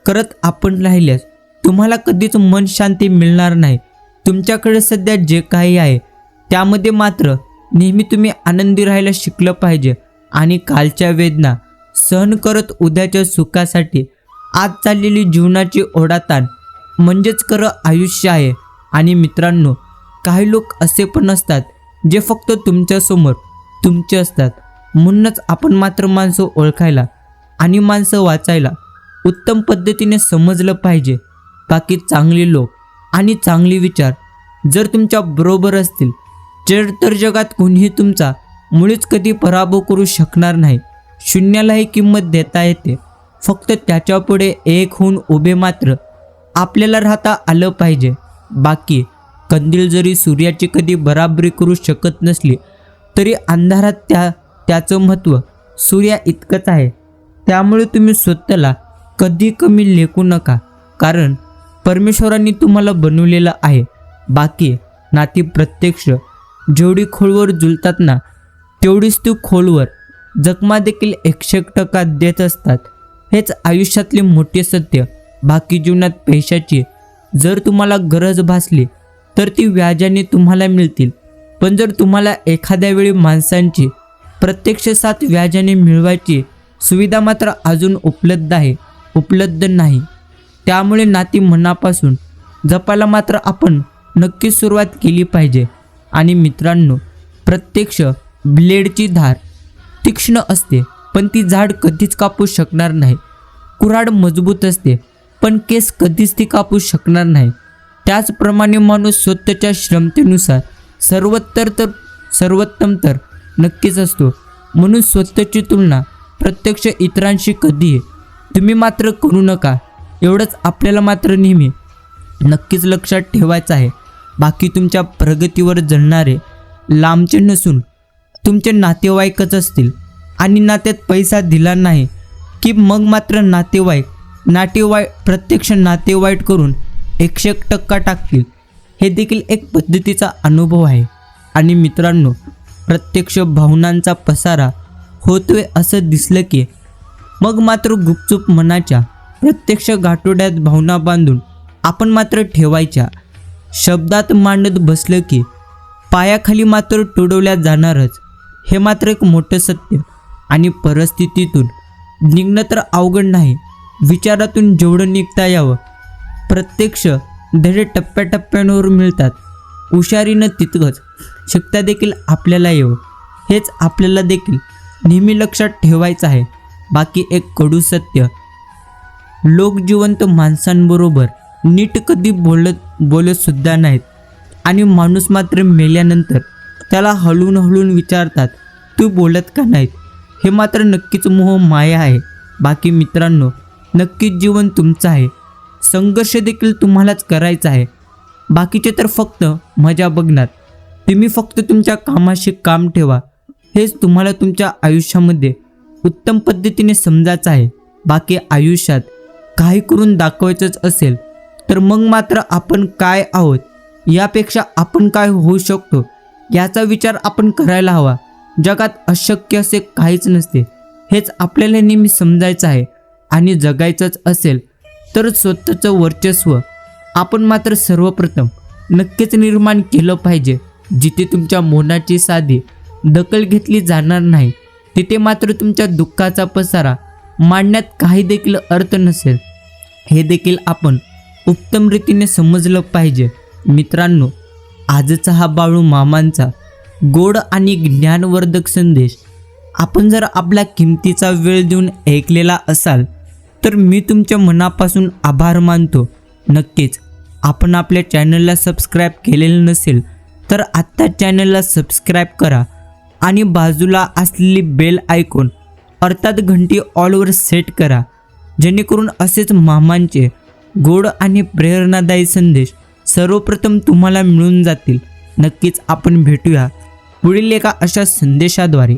करत आपण राहिल्यास तुम्हाला कधीच मन शांती मिळणार नाही. तुमच्याकडे सध्या जे काही आहे त्यामध्ये मात्र नेहमी तुम्ही आनंदी राहायला शिकलं पाहिजे आणि कालच्या वेदना सहन करत उद्याच्या सुखासाठी आज चाललेली जीवनाची ओढाताण म्हणजेच खरं आयुष्य आहे. आणि मित्रांनो, काही लोक असे पण असतात जे फक्त तुमच्यासमोर तुमचे असतात. म्हणूनच आपण मात्र माणसं ओळखायला आणि माणसं वाचायला उत्तम पद्धतीने समजलं पाहिजे. बाकी चांगले लोक आणि चांगले विचार जर तुमच्या बरोबर असतील तर जगात कोणीही तुमचा मुळीच कधी पराभव करू शकणार नाही. शून्यालाही किंमत देता येते, फक्त त्याच्यापुढे एक होऊन उभे मात्र आपल्याला राहता आलं पाहिजे. बाकी कंदील जरी सूर्याची कधी बराबरी करू शकत नसली तरी अंधारात त्याचं महत्त्व सूर्या इतकंच आहे. त्यामुळे तुम्ही स्वतःला कधी कमी लेखू नका, कारण परमेश्वरांनी तुम्हाला बनवलेलं आहे. बाकी नाती प्रत्यक्ष जेवढी खोलवर जुळतात ना तेवढीच ती खोलवर जखमा देखील 100% देत असतात. हेच आयुष्यातले मोठे सत्य. बाकी जीवनात पैशाची जर तुम्हाला गरज भासली तर ती व्याजाने तुम्हाला मिळतील, पण जर तुम्हाला एखाद्या वेळी माणसांची प्रत्यक्ष साथ व्याजाने मिळवायची सुविधा मात्र अजून उपलब्ध नाही. त्यामुळे नाती मनापासून जपायला मात्र आपण नक्की सुरुवात केली पाहिजे. आणि मित्रांनो, प्रत्यक्ष ब्लेडची धार तीक्ष्ण असते पण ती झाड कधीच कापू शकणार नाही. कुऱ्हाड मजबूत असते पण केस कधीच ती कापू शकणार नाही. त्याचप्रमाणे माणूस स्वतःच्या क्षमतेनुसार सर्वोत्तम तर नक्कीच असतो. म्हणून स्वतःची तुलना प्रत्यक्ष इतरांशी कधीही तुम्ही मात्र करू नका. एवढंच आपल्याला मात्र नेहमी नक्कीच लक्षात ठेवायचं आहे. बाकी तुमच्या प्रगतीवर जळणारे लांबचे नसून तुमचे नातेवाईकच असतील. आणि नात्यात पैसा दिला नाही की मग मात्र नातेवाईक प्रत्यक्ष नातेवाईक करून 100% टाकतील. हे देखील एक पद्धतीचा अनुभव आहे. आणि मित्रांनो, प्रत्यक्ष भावनांचा पसारा होतोय असं दिसलं की मग मात्र गुपचूप मनाच्या प्रत्यक्ष गाठोड्यात भावना बांधून आपण मात्र ठेवायच्या. शब्दात मांडत बसलं की पायाखाली मात्र तुडवल्या जाणारच. हे मात्र एक मोठं सत्य. आणि परिस्थितीतून निघणं तर अवघड नाही, विचारातून जेवढं निघता यावं. प्रत्यक्ष धडे टप्प्याटप्प्यांवर मिळतात. हुशारीनं तितकंच शिकता देखील आपल्याला येवं. हेच आपल्याला देखील नेहमी लक्षात ठेवायचं आहे. बाकी एक कडू सत्य, लोक जिवंत माणसांबरोबर नीट कधी बोलत सुद्धा नाहीत. आणि माणूस मात्र मेल्यानंतर त्याला हळून विचारतात, तू बोलत का नाहीत. हे मात्र नक्कीच मोह माया आहे. बाकी मित्रांनो, नक्कीच जीवन तुमचं आहे. संघर्ष देखील तुम्हालाच करायचा आहे. बाकीचे तर फक्त मजा बघणार. तुम्ही फक्त तुमच्या कामाशी काम ठेवा. हेच तुम्हाला तुमच्या आयुष्यामध्ये उत्तम पद्धतीने समजायचं आहे. बाकी आयुष्यात काही करून दाखवायचंच असेल तर मग मात्र आपण काय आहोत यापेक्षा आपण काय होऊ शकतो याचा विचार आपण करायला हवा. जगात अशक्य असे काहीच नसते, हेच आपल्याला नेहमी समजायचं आहे. आणि जगायचंच असेल तर स्वतःचं वर्चस्व आपण मात्र सर्वप्रथम नक्कीच निर्माण केलं पाहिजे. जिथे तुमच्या मनाची साधी दखल घेतली जाणार नाही तिथे मात्र तुमच्या दुःखाचा पसारा मांडण्यात काही देखील अर्थ नसेल. हे देखील आपण उत्तम रीतीने समजलं पाहिजे. मित्रांनो, आजचा हा बाळू मामांचा गोड आणि ज्ञानवर्धक संदेश आपण जर आपला किमतीचा वेळ देऊन ऐकलेला असाल तर मी तुमच्या मनापासून आभार मानतो. नक्कीच आपण आपल्या चॅनलला सबस्क्राईब केलेलं नसेल तर आत्ता चॅनलला सबस्क्राईब करा आणि बाजूला असलेली बेल आयकॉन अर्थात घंटी ऑलवर सेट करा, जेणेकरून असेच मामांचे गोड आणि प्रेरणादायी संदेश सर्वप्रथम तुम्हाला मिळून जातील. नक्कीच आपण भेटूया पुढील एका अशा संदेशाद्वारे.